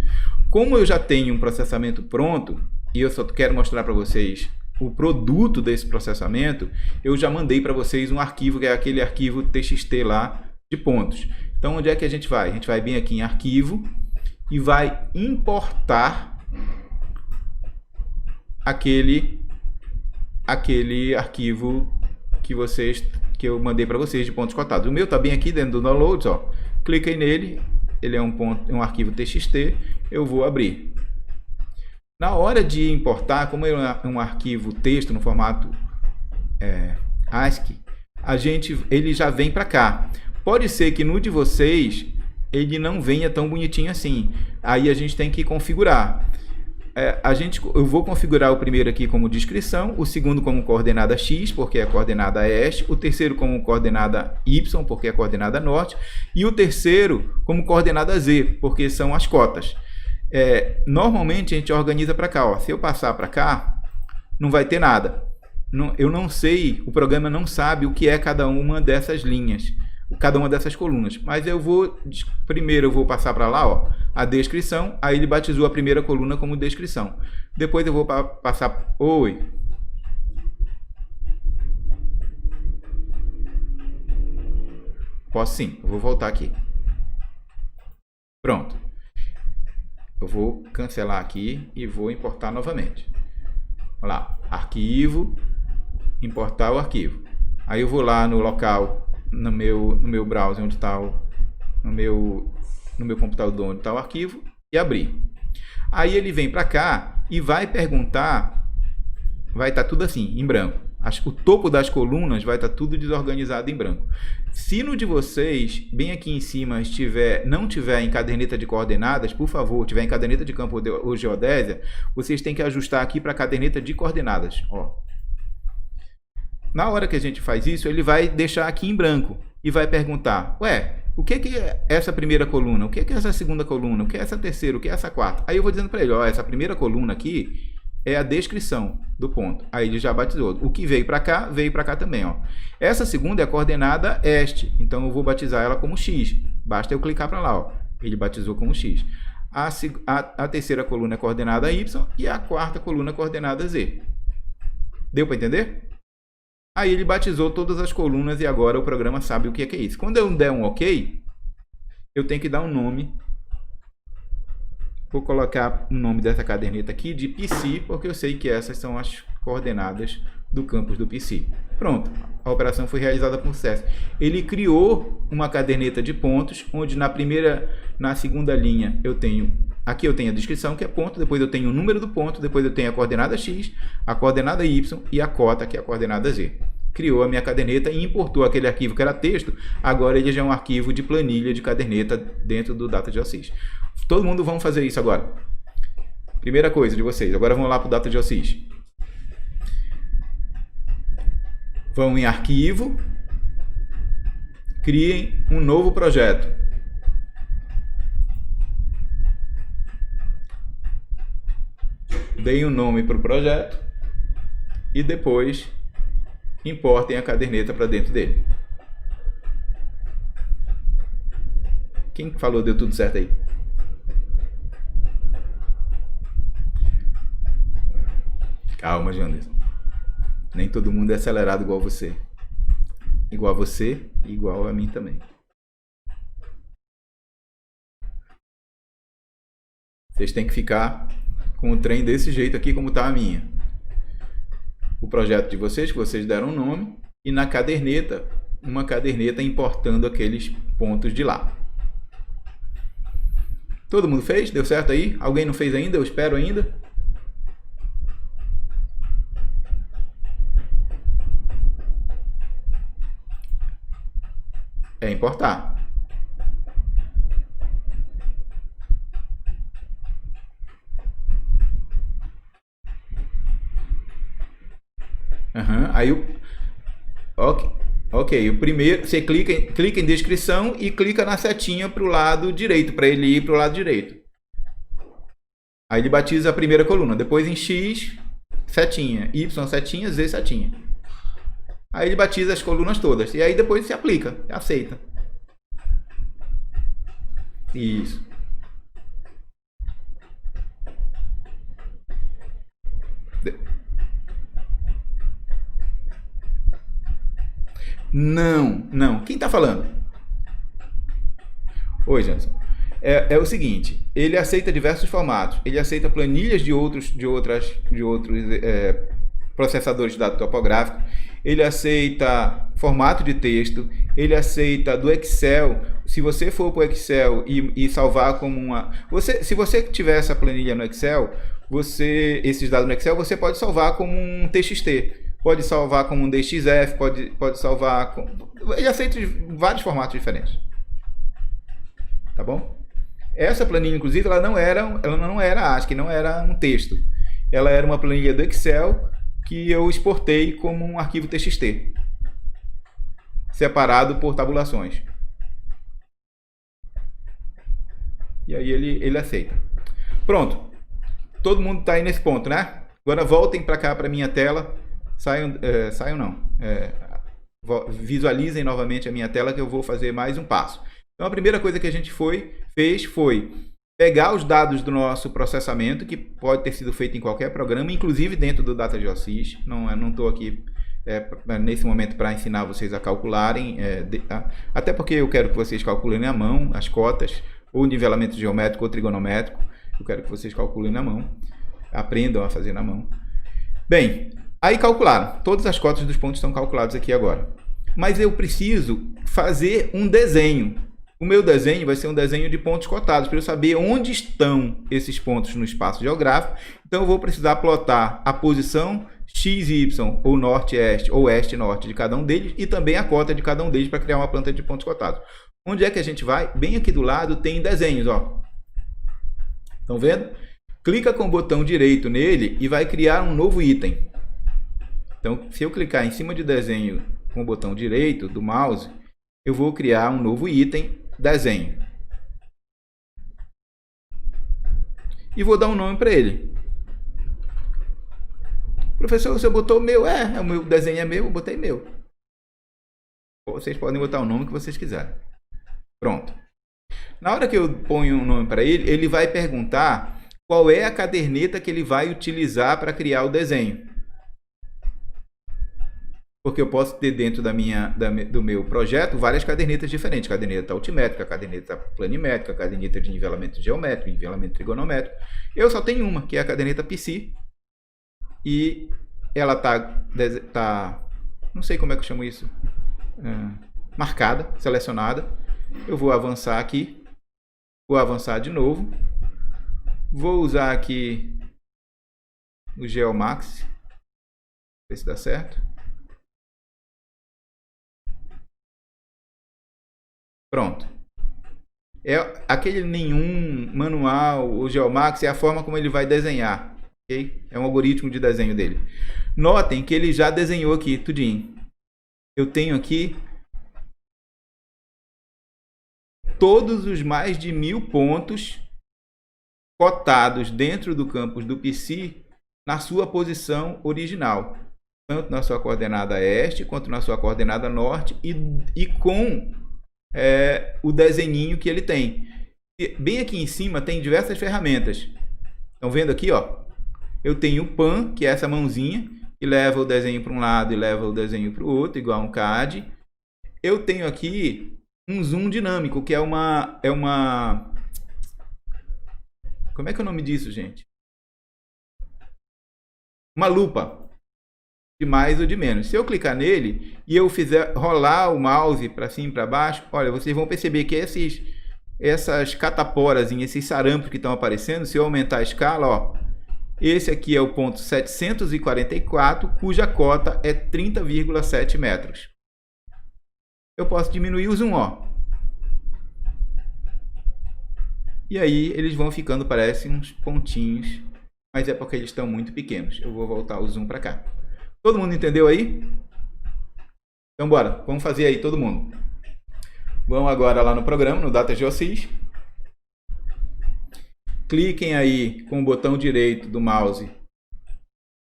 Como eu já tenho um processamento pronto, e eu só quero mostrar para vocês o produto desse processamento, eu já mandei para vocês um arquivo, que é aquele arquivo TXT lá de pontos. Então, onde é que a gente vai? A gente vai bem aqui em arquivo e vai importar aquele arquivo que eu mandei para vocês de pontos cotados. O meu está bem aqui dentro do Downloads, ó. Cliquei nele, ele é um arquivo TXT, eu vou abrir. Na hora de importar, como é um arquivo texto no formato ASCII, ele já vem para cá. Pode ser que no de vocês ele não venha tão bonitinho assim. Aí a gente tem que configurar. Eu vou configurar o primeiro aqui como descrição, o segundo como coordenada X, porque é a coordenada oeste, o terceiro como coordenada Y, porque é a coordenada norte, e o terceiro como coordenada Z, porque são as cotas. Normalmente a gente organiza para cá, ó. Se eu passar para cá, não vai ter nada. Eu não sei, o programa não sabe o que é cada uma dessas linhas, cada uma dessas colunas. Mas primeiro eu vou passar para lá, ó, a descrição. Aí ele batizou a primeira coluna como descrição. Depois eu vou passar... Oi. Posso sim, eu vou voltar aqui. Pronto. Eu vou cancelar aqui e vou importar novamente. Olha lá, arquivo, importar o arquivo. Aí eu vou lá no local, no meu browser, onde está no meu computador, onde está o arquivo, e abrir. Aí ele vem para cá e vai perguntar, vai estar tudo assim, em branco. O topo das colunas vai estar tudo desorganizado em branco. Se no de vocês, bem aqui em cima, não tiver em caderneta de coordenadas, por favor, tiver em caderneta de campo ou geodésia, vocês têm que ajustar aqui para a caderneta de coordenadas. Ó. Na hora que a gente faz isso, ele vai deixar aqui em branco e vai perguntar, ué, o que é essa primeira coluna? O que é essa segunda coluna? O que é essa terceira? O que é essa quarta? Aí eu vou dizendo para ele, ó, essa primeira coluna aqui é a descrição do ponto. Aí ele já batizou. O que veio para cá também, ó. Essa segunda é a coordenada este, então eu vou batizar ela como X. Basta eu clicar para lá, ó. Ele batizou como X. A terceira coluna é coordenada Y e a quarta coluna é coordenada Z. Deu para entender? Aí ele batizou todas as colunas e agora o programa sabe o que é isso. Quando eu der um OK, eu tenho que dar um nome. Vou colocar o nome dessa caderneta aqui de PC, porque eu sei que essas são as coordenadas do campus do PC. Pronto, a operação foi realizada com sucesso. Ele criou uma caderneta de pontos, onde na segunda linha aqui eu tenho a descrição, que é ponto, depois eu tenho o número do ponto, depois eu tenho a coordenada X, a coordenada Y e a cota, que é a coordenada Z. Criou a minha caderneta e importou aquele arquivo que era texto, agora ele já é um arquivo de planilha de caderneta dentro do DataGeoSys. Todo mundo vamos fazer isso agora. Primeira coisa de vocês, agora vamos lá para o DataGeoSys. Vão em arquivo, criem um novo projeto. Deem um nome para o projeto e depois importem a caderneta para dentro dele. Quem falou deu tudo certo aí? Calma, Janderson. Nem todo mundo é acelerado igual você. Igual a você e igual a mim também. Vocês têm que ficar com o trem desse jeito aqui como está a minha. O projeto de vocês, que vocês deram um nome, e na caderneta, uma caderneta importando aqueles pontos de lá. Todo mundo fez? Deu certo aí? Alguém não fez ainda? Eu espero ainda. É importar. Aí ok, o primeiro você clica em descrição e clica na setinha para o lado direito, para ele ir para o lado direito. Aí ele batiza a primeira coluna, depois em X, setinha, Y, setinha, Z, setinha. Aí ele batiza as colunas todas e aí depois se aplica, aceita. Isso. Não. Quem está falando? Oi, Janson. É o seguinte, ele aceita diversos formatos. Ele aceita planilhas de outros processadores de dados topográficos. Ele aceita formato de texto. Ele aceita do Excel. Se você for para o Excel e salvar como uma... se você tiver essa planilha no Excel, esses dados no Excel, você pode salvar como um TXT. Pode salvar como um DXF, pode salvar... Ele aceita vários formatos diferentes. Tá bom? Essa planilha, inclusive, ela não era ASCII, não era um texto. Ela era uma planilha do Excel que eu exportei como um arquivo TXT, separado por tabulações. E aí ele aceita. Pronto. Todo mundo está aí nesse ponto, né? Agora voltem para cá, para minha tela. Saiam não. Visualizem novamente a minha tela que eu vou fazer mais um passo. Então a primeira coisa que a gente fez foi pegar os dados do nosso processamento, que pode ter sido feito em qualquer programa, inclusive dentro do DataGeoSys. Não estou aqui nesse momento para ensinar vocês a calcularem, até porque eu quero que vocês calculem na mão as cotas, ou nivelamento geométrico ou trigonométrico. Eu quero que vocês calculem na mão, aprendam a fazer na mão. Bem, aí calcularam. Todas as cotas dos pontos estão calculadas aqui agora. Mas eu preciso fazer um desenho. O meu desenho vai ser um desenho de pontos cotados, para eu saber onde estão esses pontos no espaço geográfico. Então eu vou precisar plotar a posição X, Y, ou norte, este, ou oeste, norte de cada um deles, e também a cota de cada um deles para criar uma planta de pontos cotados. Onde é que a gente vai? Bem aqui do lado tem desenhos, ó. Estão vendo? Clica com o botão direito nele e vai criar um novo item. Então, se eu clicar em cima de desenho com o botão direito do mouse, eu vou criar um novo item, desenho. E vou dar um nome para ele. Professor, você botou o meu? O meu desenho é meu, eu botei meu. Vocês podem botar o nome que vocês quiserem. Pronto. Na hora que eu ponho um nome para ele, ele vai perguntar qual é a caderneta que ele vai utilizar para criar o desenho. Porque eu posso ter dentro do meu projeto várias cadernetas diferentes. Caderneta altimétrica, caderneta planimétrica, caderneta de nivelamento geométrico, nivelamento trigonométrico. Eu só tenho uma, que é a caderneta PC. E ela tá não sei como é que eu chamo isso, marcada, selecionada. Eu vou avançar aqui, vou avançar de novo, vou usar aqui o GeoMax, ver se dá certo. Pronto. É aquele nenhum manual, o GeoMax é a forma como ele vai desenhar. Okay? É um algoritmo de desenho dele. Notem que ele já desenhou aqui tudinho. Eu tenho aqui todos os mais de 1000 pontos cotados dentro do campus do PC na sua posição original. Tanto na sua coordenada este, quanto na sua coordenada norte e com o desenhinho que ele tem. Bem aqui em cima tem diversas ferramentas. Estão vendo aqui, ó? Eu tenho o pan, que é essa mãozinha, que leva o desenho para um lado e leva o desenho para o outro, igual a um CAD. Eu tenho aqui um zoom dinâmico, que é uma... Como é que é o nome disso, gente? Uma lupa. De mais ou de menos. Se eu clicar nele e eu fizer rolar o mouse para cima e para baixo, olha, vocês vão perceber que essas cataporas, esses sarampos que estão aparecendo, se eu aumentar a escala, ó, esse aqui é o ponto 744, cuja cota é 30,7 metros. Eu posso diminuir o zoom, ó. E aí eles vão ficando, parece uns pontinhos, mas é porque eles estão muito pequenos. Eu vou voltar o zoom para cá. Todo mundo entendeu aí? Então bora, vamos fazer aí todo mundo. Vamos agora lá no programa, no DataGeoSys. Cliquem aí com o botão direito do mouse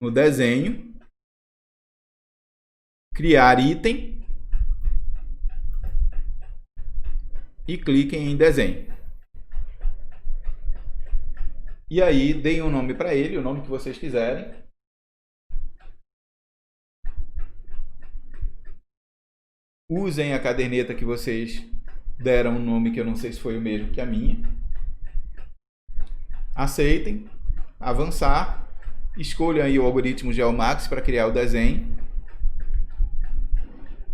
no desenho. Criar item. E cliquem em desenho. E aí deem um nome para ele, o nome que vocês quiserem. Usem a caderneta que vocês deram um nome que eu não sei se foi o mesmo que a minha. Aceitem, avançar, escolham aí o algoritmo GeoMax para criar o desenho,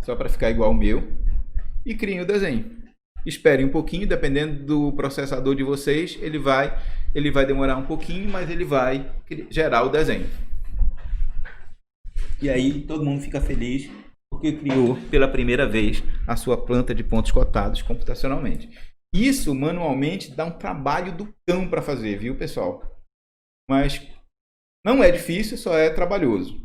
só para ficar igual ao meu, e criem o desenho. Esperem um pouquinho, dependendo do processador de vocês, ele vai demorar um pouquinho, mas ele vai gerar o desenho. E aí todo mundo fica feliz porque criou pela primeira vez a sua planta de pontos cotados computacionalmente. Isso manualmente dá um trabalho do cão para fazer, viu, pessoal? Mas não é difícil, só é trabalhoso.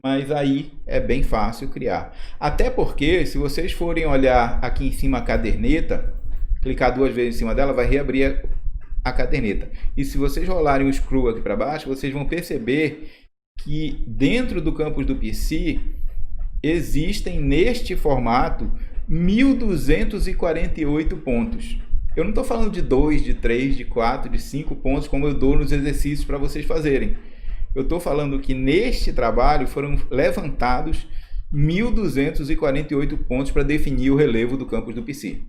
Mas aí é bem fácil criar. Até porque, se vocês forem olhar aqui em cima a caderneta, clicar 2 vezes em cima dela, vai reabrir a caderneta. E se vocês rolarem o scroll aqui para baixo, vocês vão perceber que dentro do campus do PC existem neste formato 1248 pontos. Eu não estou falando de 2, de 3, de 4, de 5 pontos como eu dou nos exercícios para vocês fazerem. Eu estou falando que neste trabalho foram levantados 1248 pontos para definir o relevo do campus do PC.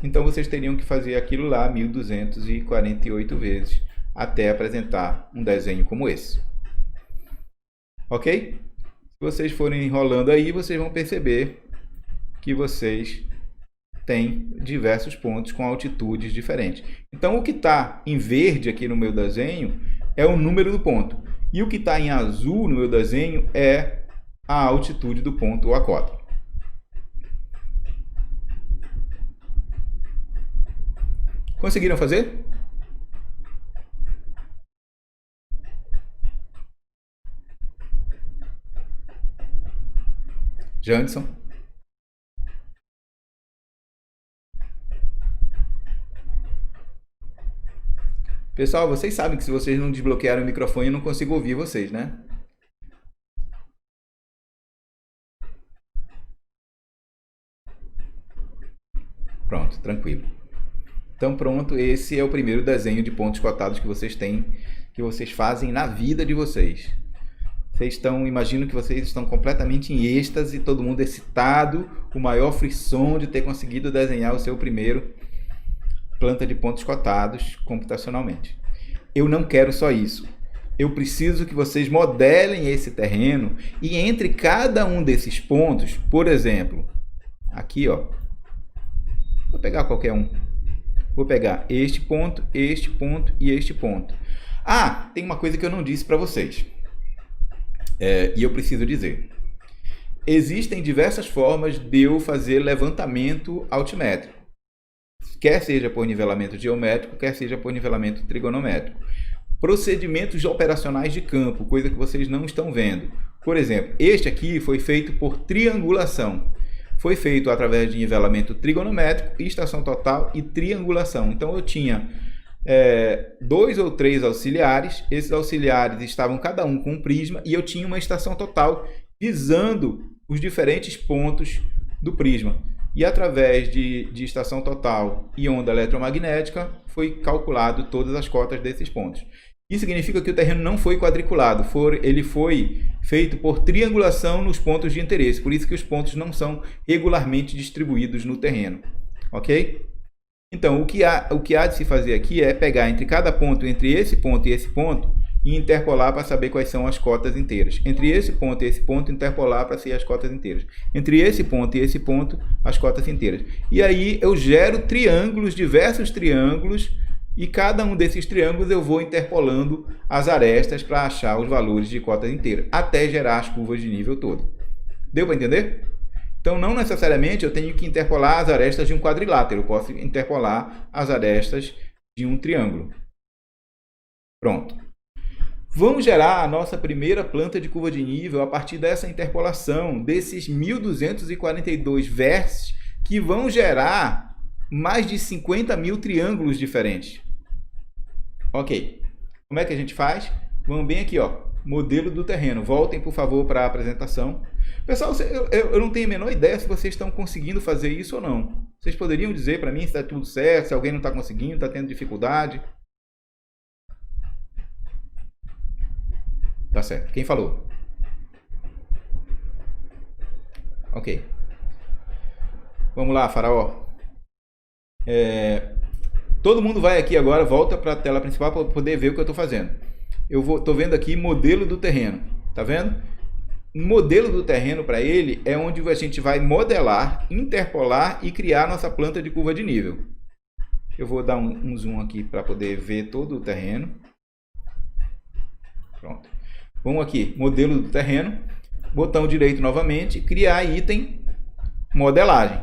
Então vocês teriam que fazer aquilo lá 1248 vezes até apresentar um desenho como esse. Ok? Se vocês forem enrolando aí, vocês vão perceber que vocês têm diversos pontos com altitudes diferentes. Então o que está em verde aqui no meu desenho é o número do ponto. E o que está em azul no meu desenho é a altitude do ponto ou a cota. Conseguiram fazer? Janderson? Pessoal, vocês sabem que se vocês não desbloquearem o microfone, eu não consigo ouvir vocês, né? Pronto, tranquilo. Então pronto, esse é o primeiro desenho de pontos cotados que vocês têm, que vocês fazem na vida de vocês. Vocês estão, imagino que vocês estão completamente em êxtase, todo mundo excitado, o maior frisson de ter conseguido desenhar o seu primeiro planta de pontos cotados computacionalmente. Eu não quero só isso. Eu preciso que vocês modelem esse terreno e entre cada um desses pontos, por exemplo, aqui, ó, vou pegar qualquer um. Vou pegar este ponto e este ponto. Ah, tem uma coisa que eu não disse para vocês. E eu preciso dizer. Existem diversas formas de eu fazer levantamento altimétrico. Quer seja por nivelamento geométrico, quer seja por nivelamento trigonométrico. Procedimentos operacionais de campo, coisa que vocês não estão vendo. Por exemplo, este aqui foi feito por triangulação. Foi feito através de nivelamento trigonométrico, estação total e triangulação. Então eu tinha 2 ou 3 auxiliares, esses auxiliares estavam cada um com um prisma e eu tinha uma estação total visando os diferentes pontos do prisma. E através de estação total e onda eletromagnética foi calculado todas as cotas desses pontos. Isso significa que o terreno não foi quadriculado, ele foi feito por triangulação nos pontos de interesse, por isso que os pontos não são regularmente distribuídos no terreno, ok? Então, o que há de se fazer aqui é pegar entre cada ponto, entre esse ponto e esse ponto, e interpolar para saber quais são as cotas inteiras. Entre esse ponto e esse ponto, interpolar para ser as cotas inteiras. Entre esse ponto e esse ponto, as cotas inteiras. E aí eu gero triângulos, diversos triângulos, e cada um desses triângulos eu vou interpolando as arestas para achar os valores de cotas inteiras, até gerar as curvas de nível todo. Deu para entender? Então, não necessariamente eu tenho que interpolar as arestas de um quadrilátero, eu posso interpolar as arestas de um triângulo. Pronto. Vamos gerar a nossa primeira planta de curva de nível a partir dessa interpolação, desses 1242 vértices, que vão gerar mais de 50 mil triângulos diferentes. Ok. Como é que a gente faz? Vamos bem aqui, ó. Modelo do terreno. Voltem, por favor, para a apresentação. Pessoal, eu não tenho a menor ideia se vocês estão conseguindo fazer isso ou não. Vocês poderiam dizer para mim se está tudo certo, se alguém não está conseguindo, está tendo dificuldade? Tá certo. Quem falou? Ok. Vamos lá, Faraó. Todo mundo vai aqui agora, volta para a tela principal para poder ver o que eu estou fazendo. Eu estou vendo aqui modelo do terreno. Tá vendo? O modelo do terreno para ele é onde a gente vai modelar, interpolar e criar a nossa planta de curva de nível. Eu vou dar um zoom aqui para poder ver todo o terreno. Pronto. Vamos aqui, modelo do terreno. Botão direito novamente, criar item, modelagem.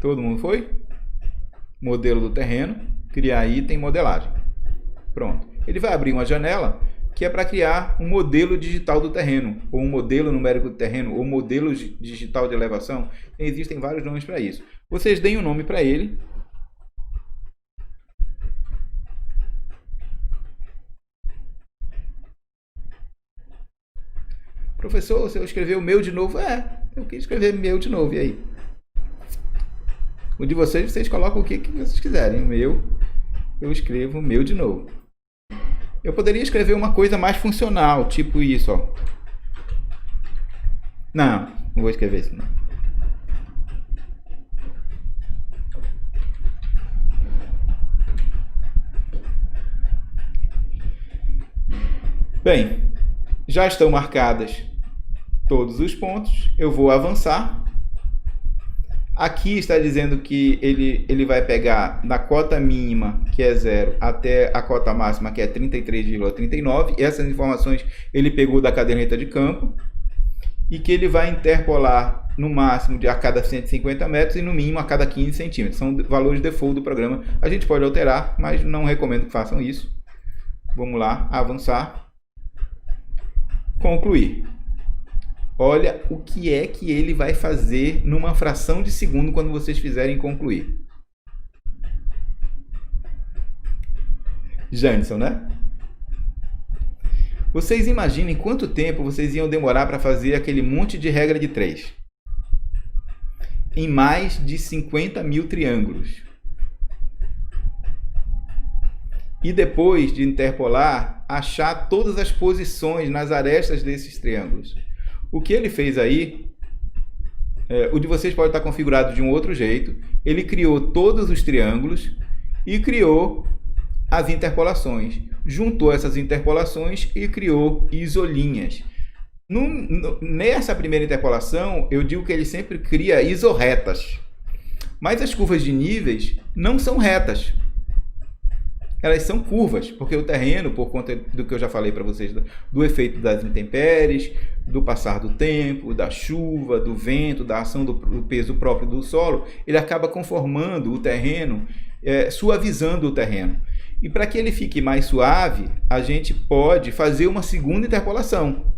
Todo mundo foi? Modelo do terreno, criar item, modelagem. Pronto. Ele vai abrir uma janela que é para criar um modelo digital do terreno, ou um modelo numérico do terreno, ou modelo digital de elevação. Existem vários nomes para isso. Vocês deem um nome para ele. Professor, você escreveu meu de novo? Eu quis escrever meu de novo, e aí? O de vocês colocam o que vocês quiserem. O meu, eu escrevo meu de novo. Eu poderia escrever uma coisa mais funcional, tipo isso, ó. Não vou escrever isso, não. Bem, já estão marcadas todos os pontos. Eu vou avançar. Aqui está dizendo que ele vai pegar da cota mínima, que é 0, até a cota máxima, que é 33,39. Essas informações ele pegou da caderneta de campo. E que ele vai interpolar no máximo a cada 150 metros e no mínimo a cada 15 centímetros. São valores default do programa. A gente pode alterar, mas não recomendo que façam isso. Vamos lá, avançar. Concluir. Olha o que é que ele vai fazer numa fração de segundo quando vocês fizerem concluir. Janison, né? Vocês imaginem quanto tempo vocês iam demorar para fazer aquele monte de regra de 3. Em mais de 50 mil triângulos. E depois de interpolar, achar todas as posições nas arestas desses triângulos. O que ele fez aí, o de vocês pode estar configurado de um outro jeito. Ele criou todos os triângulos e criou as interpolações. Juntou essas interpolações e criou isolinhas. Nessa primeira interpolação, eu digo que ele sempre cria isorretas. Mas as curvas de níveis não são retas. Elas são curvas, porque o terreno, por conta do que eu já falei para vocês, do efeito das intempéries, do passar do tempo, da chuva, do vento, da ação do peso próprio do solo, ele acaba conformando o terreno, suavizando o terreno. E para que ele fique mais suave, a gente pode fazer uma segunda interpolação.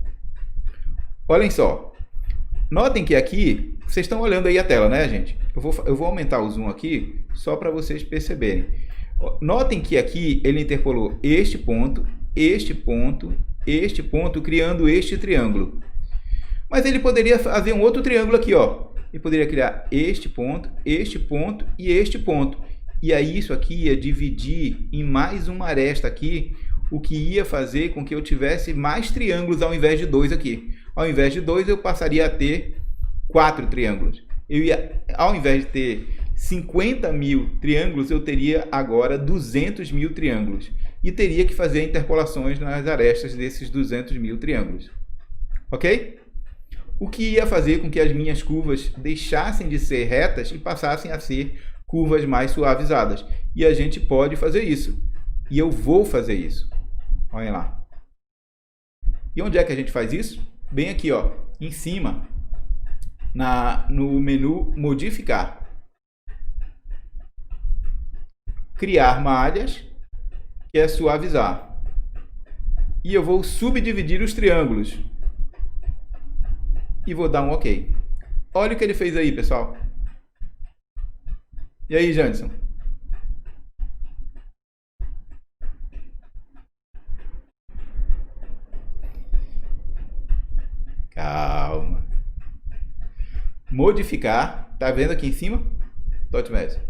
Olhem só. Notem que aqui, vocês estão olhando aí a tela, né, gente? Eu vou aumentar o zoom aqui, só para vocês perceberem. Notem que aqui ele interpolou este ponto, criando este triângulo. Mas ele poderia fazer um outro triângulo aqui, ó. Ele poderia criar este ponto e este ponto. E aí isso aqui ia dividir em mais uma aresta aqui, o que ia fazer com que eu tivesse mais triângulos ao invés de 2 aqui. Ao invés de 2, eu passaria a ter 4 triângulos. Ao invés de ter 50 mil triângulos, eu teria agora 200 mil triângulos. E teria que fazer interpolações nas arestas desses 200 mil triângulos. Ok? O que ia fazer com que as minhas curvas deixassem de ser retas e passassem a ser curvas mais suavizadas. E a gente pode fazer isso. E eu vou fazer isso. Olhem lá. E onde é que a gente faz isso? Bem aqui, ó, em cima, no menu Modificar. Criar malhas, que é suavizar. E eu vou subdividir os triângulos. E vou dar um OK. Olha o que ele fez aí, pessoal. E aí, Janison? Calma. Modificar. Tá vendo aqui em cima? Dotmed.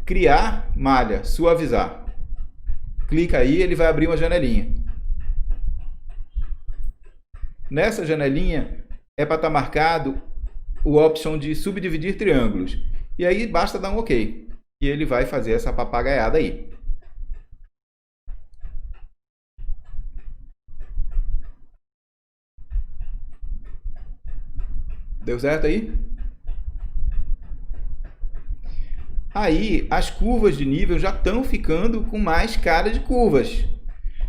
Criar malha, suavizar. Clica aí, ele vai abrir uma janelinha. Nessa janelinha é para estar marcado o option de subdividir triângulos. E aí basta dar um OK. E ele vai fazer essa papagaiada aí. Deu certo aí? Aí as curvas de nível já estão ficando com mais cara de curvas.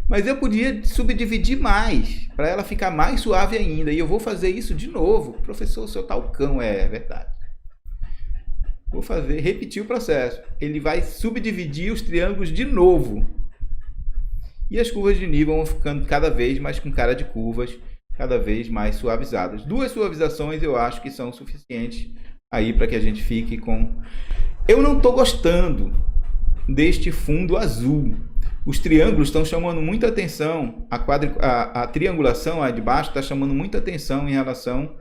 Mas eu podia subdividir mais, para ela ficar mais suave ainda. E eu vou fazer isso de novo. Professor, o seu tá o cão, é verdade. Vou repetir o processo. Ele vai subdividir os triângulos de novo. E as curvas de nível vão ficando cada vez mais com cara de curvas, cada vez mais suavizadas. 2 suavizações eu acho que são suficientes aí para que a gente fique com... Eu não estou gostando deste fundo azul. Os triângulos estão chamando muita atenção, a triangulação aí de baixo está chamando muita atenção em relação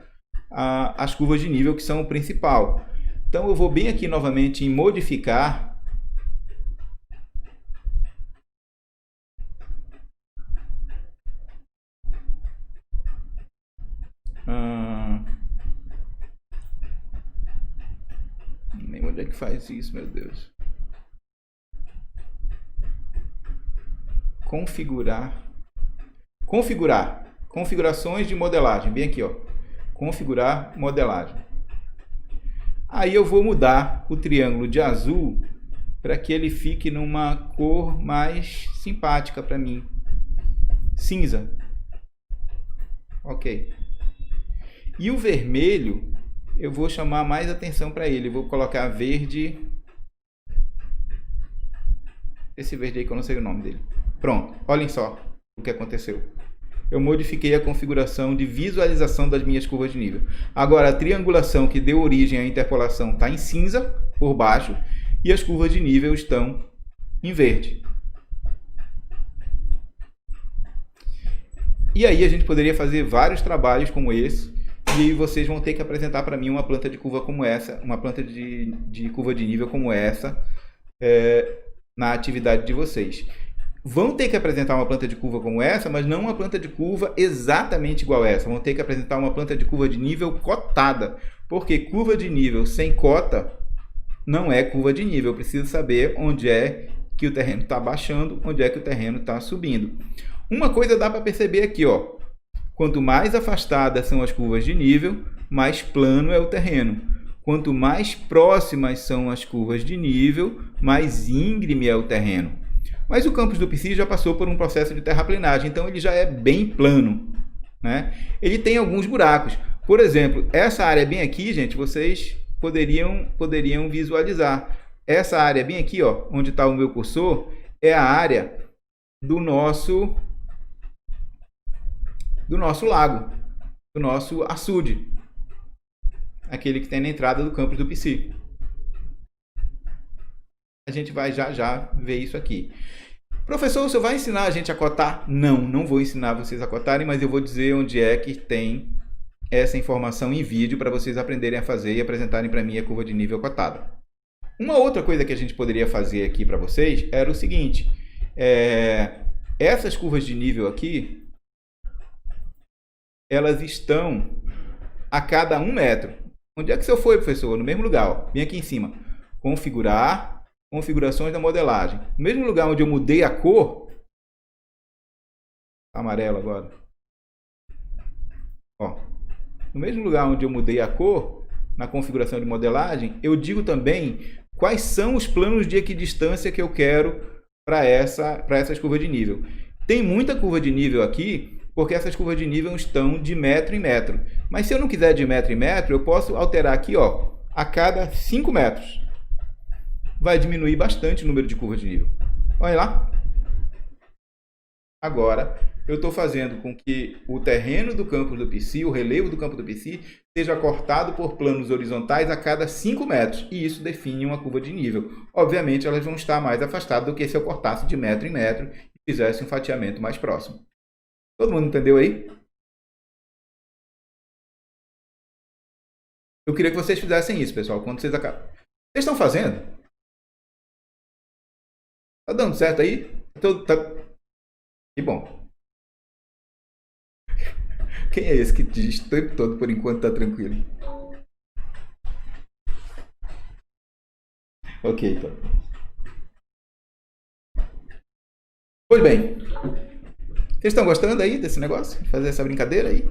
às curvas de nível, que são o principal. Então eu vou bem aqui novamente em modificar. Nem onde é que faz isso, meu Deus. Configurar. Configurações de modelagem. Bem aqui, ó. Configurar modelagem. Aí eu vou mudar o triângulo de azul para que ele fique numa cor mais simpática para mim. Cinza. Ok. E o vermelho, eu vou chamar mais atenção para ele. Eu vou colocar verde. Esse verde aí que eu não sei o nome dele. Pronto. Olhem só o que aconteceu. Eu modifiquei a configuração de visualização das minhas curvas de nível. Agora, a triangulação que deu origem à interpolação está em cinza, por baixo, e as curvas de nível estão em verde. E aí a gente poderia fazer vários trabalhos como esse, e aí vocês vão ter que apresentar para mim uma planta de curva como essa, uma planta de curva de nível como essa, na atividade de vocês. Vão ter que apresentar uma planta de curva como essa, mas não uma planta de curva exatamente igual a essa. Vão ter que apresentar uma planta de curva de nível cotada, porque curva de nível sem cota não é curva de nível. Eu preciso saber onde é que o terreno está baixando, onde é que o terreno está subindo. Uma coisa dá para perceber aqui, ó. Quanto mais afastadas são as curvas de nível, mais plano é o terreno. Quanto mais próximas são as curvas de nível, mais íngreme é o terreno. Mas o campus do PC já passou por um processo de terraplenagem, então ele já é bem plano, né? Ele tem alguns buracos. Por exemplo, essa área bem aqui, gente, vocês poderiam visualizar. Essa área bem aqui, ó, onde está o meu cursor, é a área do nosso lago, do nosso açude, aquele que tem na entrada do campus do PC. A gente vai já ver isso aqui. Professor, você vai ensinar a gente a cotar? Não vou ensinar vocês a cotarem, mas eu vou dizer onde é que tem essa informação em vídeo para vocês aprenderem a fazer e apresentarem para mim a curva de nível cotada. Uma outra coisa que a gente poderia fazer aqui para vocês era o seguinte. Essas curvas de nível aqui, elas estão a cada 1 metro. Onde é que você foi, professor? No mesmo lugar, ó. Vem aqui em cima. Configurar. Configurações da modelagem. No mesmo lugar onde eu mudei a cor, amarelo agora, ó, no mesmo lugar onde eu mudei a cor, na configuração de modelagem, eu digo também quais são os planos de equidistância que eu quero para essas curvas de nível. Tem muita curva de nível aqui, porque essas curvas de nível estão de metro em metro. Mas se eu não quiser de metro em metro, eu posso alterar aqui, ó, a cada 5 metros. Vai diminuir bastante o número de curvas de nível. Olha lá. Agora, eu estou fazendo com que o terreno do campo do PC, o relevo do campo do PC, seja cortado por planos horizontais a cada 5 metros. E isso define uma curva de nível. Obviamente, elas vão estar mais afastadas do que se eu cortasse de metro em metro e fizesse um fatiamento mais próximo. Todo mundo entendeu aí? Eu queria que vocês fizessem isso, pessoal. Quando vocês acabam. Vocês estão fazendo? Tá dando certo aí? Que bom. Quem é esse que diz o tempo todo por enquanto tá tranquilo? Ok, então. Pois bem. Vocês estão gostando aí desse negócio? De fazer essa brincadeira aí?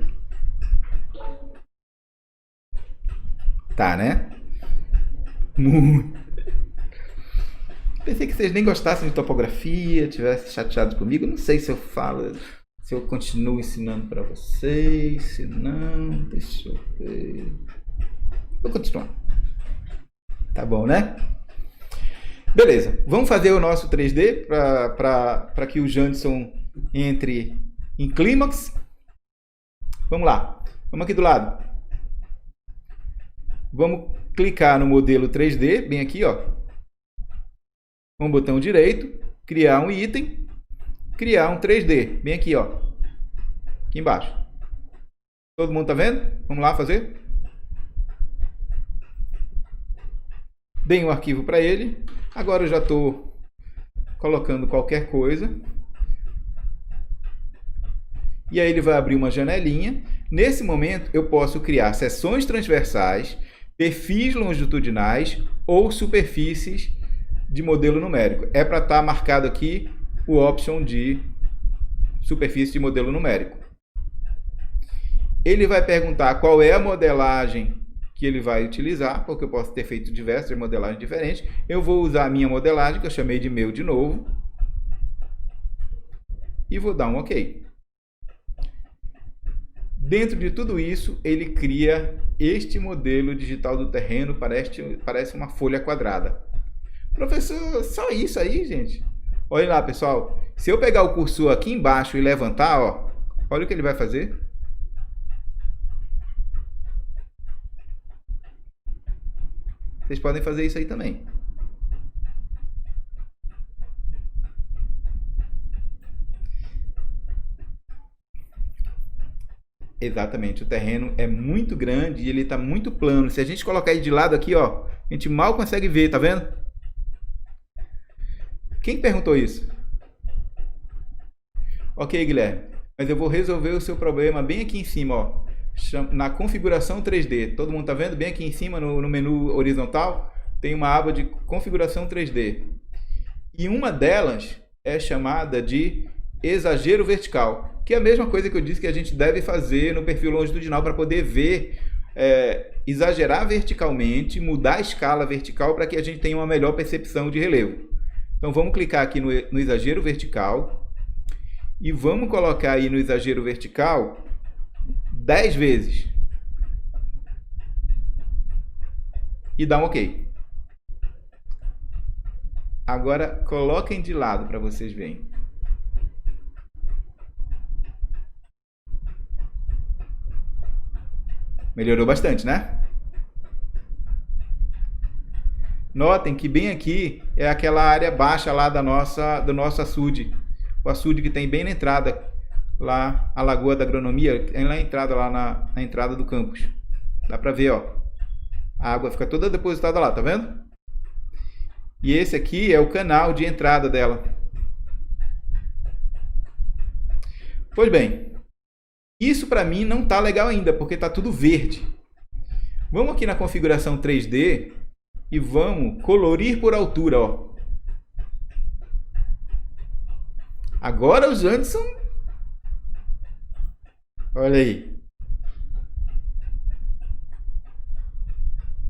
Tá, né? Muito. Pensei que vocês nem gostassem de topografia, tivessem chateados comigo. Não sei se eu falo, se eu continuo ensinando para vocês, se não, deixa eu ver. Vou continuar. Tá bom, né? Beleza, vamos fazer o nosso 3D para que o Janderson entre em clímax. Vamos lá, vamos aqui do lado. Vamos clicar no modelo 3D, bem aqui, ó. Com o botão direito, criar um item, criar um 3D, bem aqui, ó. Aqui embaixo. Todo mundo tá vendo? Vamos lá fazer? Dei um arquivo para ele. Agora eu já estou colocando qualquer coisa. E aí ele vai abrir uma janelinha. Nesse momento eu posso criar seções transversais, perfis longitudinais ou superfícies de modelo numérico. É para estar marcado aqui o option de superfície de modelo numérico. Ele vai perguntar qual é a modelagem que ele vai utilizar, porque eu posso ter feito diversas modelagens diferentes. Eu vou usar a minha modelagem, que eu chamei de meu de novo, e vou dar um OK. Dentro de tudo isso, ele cria este modelo digital do terreno, parece uma folha quadrada. Professor, só isso aí, gente? Olha lá, pessoal. Se eu pegar o cursor aqui embaixo e levantar, ó, olha o que ele vai fazer. Vocês podem fazer isso aí também. Exatamente, o terreno é muito grande e ele está muito plano. Se a gente colocar ele de lado aqui, ó, a gente mal consegue ver, tá vendo? Quem perguntou isso? Ok, Guilherme, mas eu vou resolver o seu problema bem aqui em cima, ó, na configuração 3D. Todo mundo tá vendo? Bem aqui em cima no menu horizontal tem uma aba de configuração 3D. E uma delas é chamada de exagero vertical, que é a mesma coisa que eu disse que a gente deve fazer no perfil longitudinal para poder ver, exagerar verticalmente, mudar a escala vertical para que a gente tenha uma melhor percepção de relevo. Então vamos clicar aqui no exagero vertical e vamos colocar aí no exagero vertical 10 vezes e dar um OK. Agora coloquem de lado para vocês verem. Melhorou bastante, né? Notem que bem aqui é aquela área baixa lá do nosso açude. O açude que tem bem na entrada, lá a Lagoa da Agronomia, é na entrada, lá na entrada do campus. Dá pra ver, ó. A água fica toda depositada lá, tá vendo? E esse aqui é o canal de entrada dela. Pois bem, isso para mim não tá legal ainda, porque tá tudo verde. Vamos aqui na configuração 3D e vamos colorir por altura, ó. Agora o Janderson, olha aí.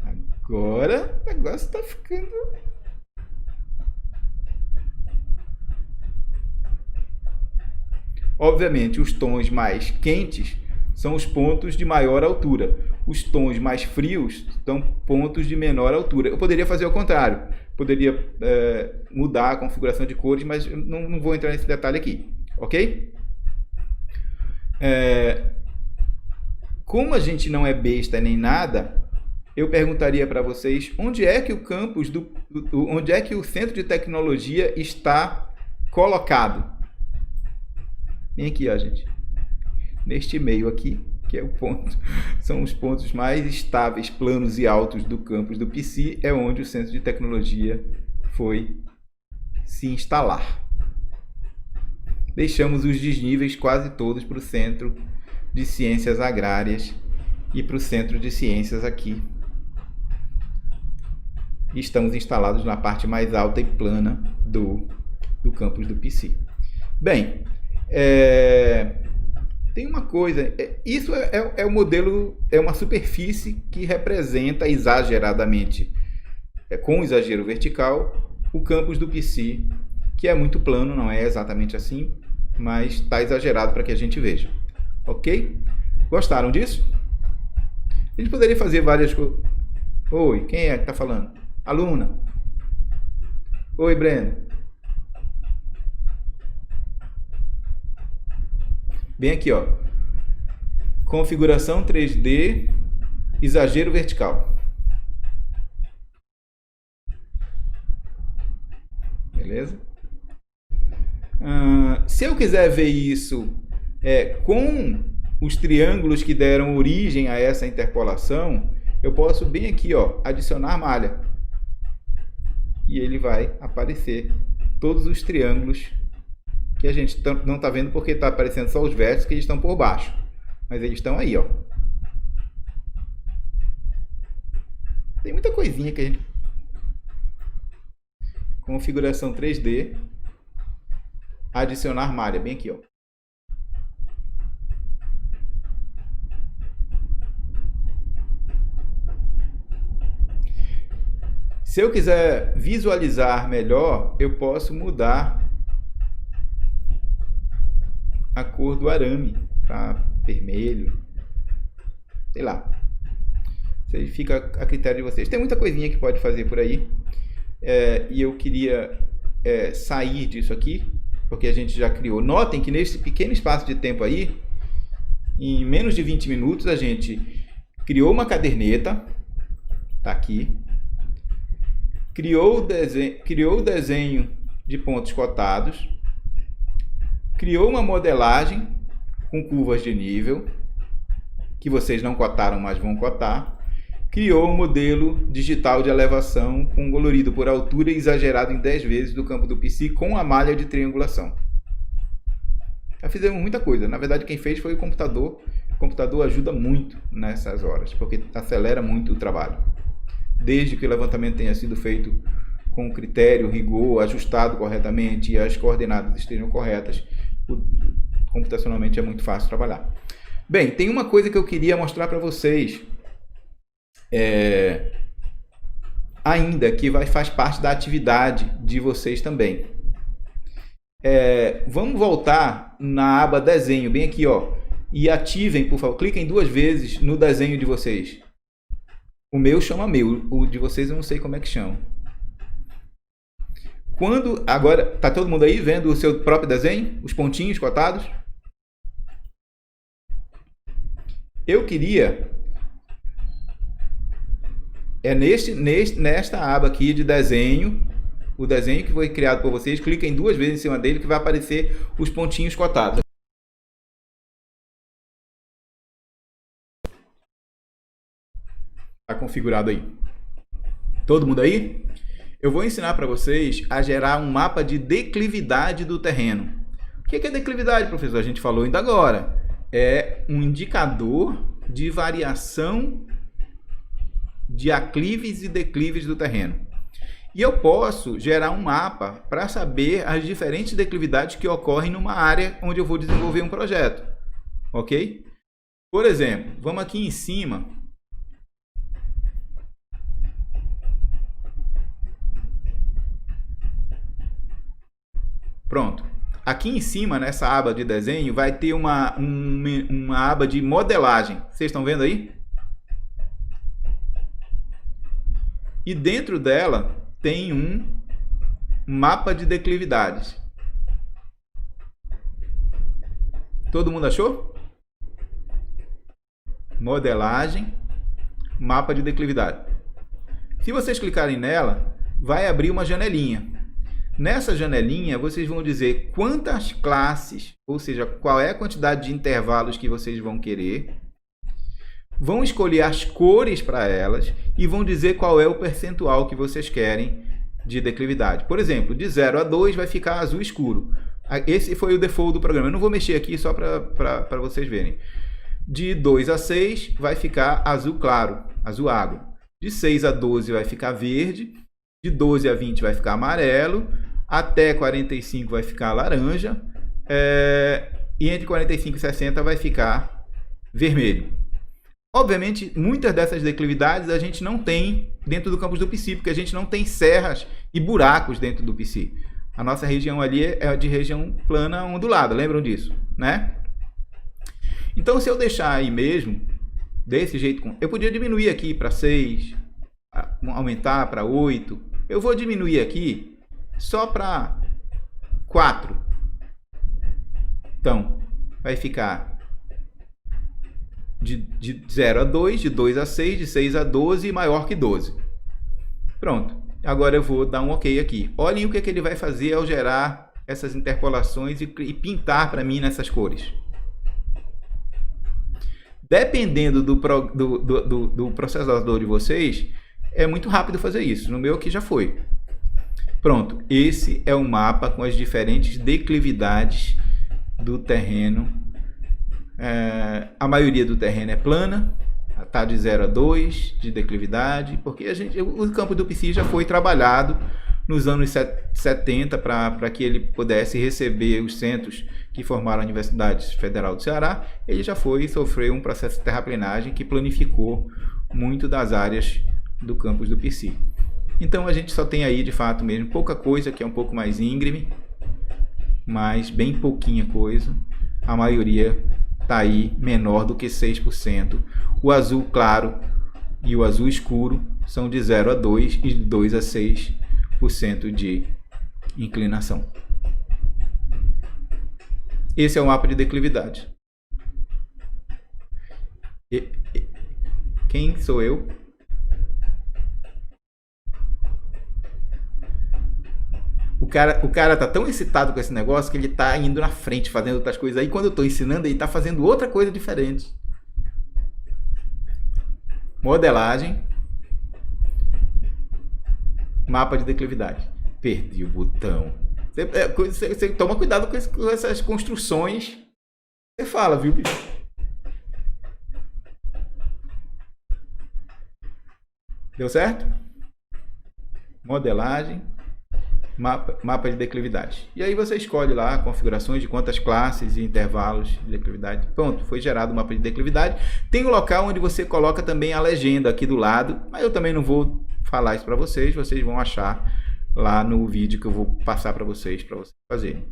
Agora o negócio tá ficando... Obviamente, os tons mais quentes são os pontos de maior altura. Os tons mais frios são pontos de menor altura. Eu poderia fazer o contrário. Poderia mudar a configuração de cores, mas eu não vou entrar nesse detalhe aqui. Ok? Como a gente não é besta nem nada, eu perguntaria para vocês onde é que o campus onde é que o centro de tecnologia está colocado. Vem aqui, ó, gente. Neste meio aqui, que é o ponto, são os pontos mais estáveis, planos e altos do campus do PC, é onde o centro de tecnologia foi se instalar. Deixamos os desníveis quase todos para o centro de ciências agrárias e para o centro de ciências aqui. E estamos instalados na parte mais alta e plana do campus do PC. Bem, tem uma coisa, isso é o modelo, é uma superfície que representa exageradamente, com exagero vertical, o campus do PC, que é muito plano, não é exatamente assim, mas está exagerado para que a gente veja. Ok? Gostaram disso? A gente poderia fazer várias coisas. Oi, quem é que está falando? Aluna. Oi, Breno. Bem aqui, ó. Configuração 3D, exagero vertical. Beleza? Se eu quiser ver isso com os triângulos que deram origem a essa interpolação, eu posso bem aqui, ó, adicionar malha. E ele vai aparecer todos os triângulos que a gente não está vendo porque está aparecendo só os vértices que eles estão por baixo. Mas eles estão aí, ó. Tem muita coisinha que a gente... Configuração 3D. Adicionar malha, bem aqui, ó. Se eu quiser visualizar melhor, eu posso mudar a cor do arame para vermelho, sei lá. Isso aí fica a critério de vocês. Tem muita coisinha que pode fazer por aí, e eu queria sair disso aqui, porque a gente já criou. Notem que nesse pequeno espaço de tempo aí, em menos de 20 minutos, a gente criou uma caderneta, tá aqui, criou o desenho de pontos cotados, criou uma modelagem com curvas de nível, que vocês não cotaram, mas vão cotar, criou um modelo digital de elevação com colorido por altura e exagerado em 10 vezes do campo do PC com a malha de triangulação. Já fizemos muita coisa. Na verdade, quem fez foi o computador. O computador ajuda muito nessas horas, porque acelera muito o trabalho. Desde que o levantamento tenha sido feito com critério, rigor, ajustado corretamente e as coordenadas estejam corretas, computacionalmente é muito fácil trabalhar. Bem, tem uma coisa que eu queria mostrar para vocês, ainda que faz parte da atividade de vocês também. Vamos voltar na aba desenho, bem aqui, ó, e ativem, por favor, cliquem 2 vezes no desenho de vocês. O meu chama meu, o de vocês eu não sei como é que chama. Agora, tá todo mundo aí vendo o seu próprio desenho? Os pontinhos cotados? Eu queria... nesta aba aqui de desenho, o desenho que foi criado por vocês, cliquem 2 vezes em cima dele que vai aparecer os pontinhos cotados. Está configurado aí. Todo mundo aí? Eu vou ensinar para vocês a gerar um mapa de declividade do terreno. O que é declividade, professor? A gente falou ainda agora. É um indicador de variação de aclives e declives do terreno. E eu posso gerar um mapa para saber as diferentes declividades que ocorrem numa área onde eu vou desenvolver um projeto. Ok? Por exemplo, vamos aqui em cima. Pronto. Aqui em cima, nessa aba de desenho, vai ter uma aba de modelagem. Vocês estão vendo aí? E dentro dela tem um mapa de declividades. Todo mundo achou? Modelagem, mapa de declividade. Se vocês clicarem nela, vai abrir uma janelinha. Nessa janelinha, vocês vão dizer quantas classes, ou seja, qual é a quantidade de intervalos que vocês vão querer. Vão escolher as cores para elas e vão dizer qual é o percentual que vocês querem de declividade. Por exemplo, de 0 a 2 vai ficar azul escuro. Esse foi o default do programa. Eu não vou mexer aqui só para vocês verem. De 2 a 6 vai ficar azul claro, azul água. De 6 a 12 vai ficar verde. De 12 a 20 vai ficar amarelo. Até 45 vai ficar laranja. E entre 45 e 60 vai ficar vermelho. Obviamente, muitas dessas declividades a gente não tem dentro do campus do PC, porque a gente não tem serras e buracos dentro do PC. A nossa região ali é de região plana ondulada, lembram disso, né? Então, se eu deixar aí mesmo, desse jeito, eu podia diminuir aqui para 6, aumentar para 8. Eu vou diminuir aqui só para 4. Então, vai ficar de 0 a 2, de 2 a 6, de 6 a 12 e maior que 12. Pronto. Agora eu vou dar um OK aqui. Olhem o que ele vai fazer ao gerar essas interpolações e pintar para mim nessas cores. Dependendo do processador de vocês, é muito rápido fazer isso. No meu aqui já foi. Pronto. Esse é o mapa com as diferentes declividades do terreno. A maioria do terreno é plana, está de 0 a 2 de declividade, porque o campo do PC já foi trabalhado nos anos 70 para que ele pudesse receber os centros que formaram a Universidade Federal do Ceará. Ele já sofreu um processo de terraplenagem que planificou muito das áreas do campus do PC. Então a gente só tem aí de fato mesmo pouca coisa que é um pouco mais íngreme, mas bem pouquinha coisa. A maioria está aí menor do que 6%. O azul claro e o azul escuro são de 0 a 2 e de 2 a 6% de inclinação. Esse é o mapa de declividade. Quem sou eu? O cara tá tão excitado com esse negócio que ele tá indo na frente, fazendo outras coisas. Aí quando eu tô ensinando, ele tá fazendo outra coisa diferente. Modelagem. Mapa de declividade. Perdi o botão. Você toma cuidado com essas construções. Você fala, viu, bicho? Deu certo? Modelagem. Mapa de declividade. E aí você escolhe lá configurações de quantas classes e intervalos de declividade. Pronto, foi gerado o mapa de declividade. Tem um local onde você coloca também a legenda aqui do lado, mas eu também não vou falar isso para vocês vão achar lá no vídeo que eu vou passar para vocês fazerem.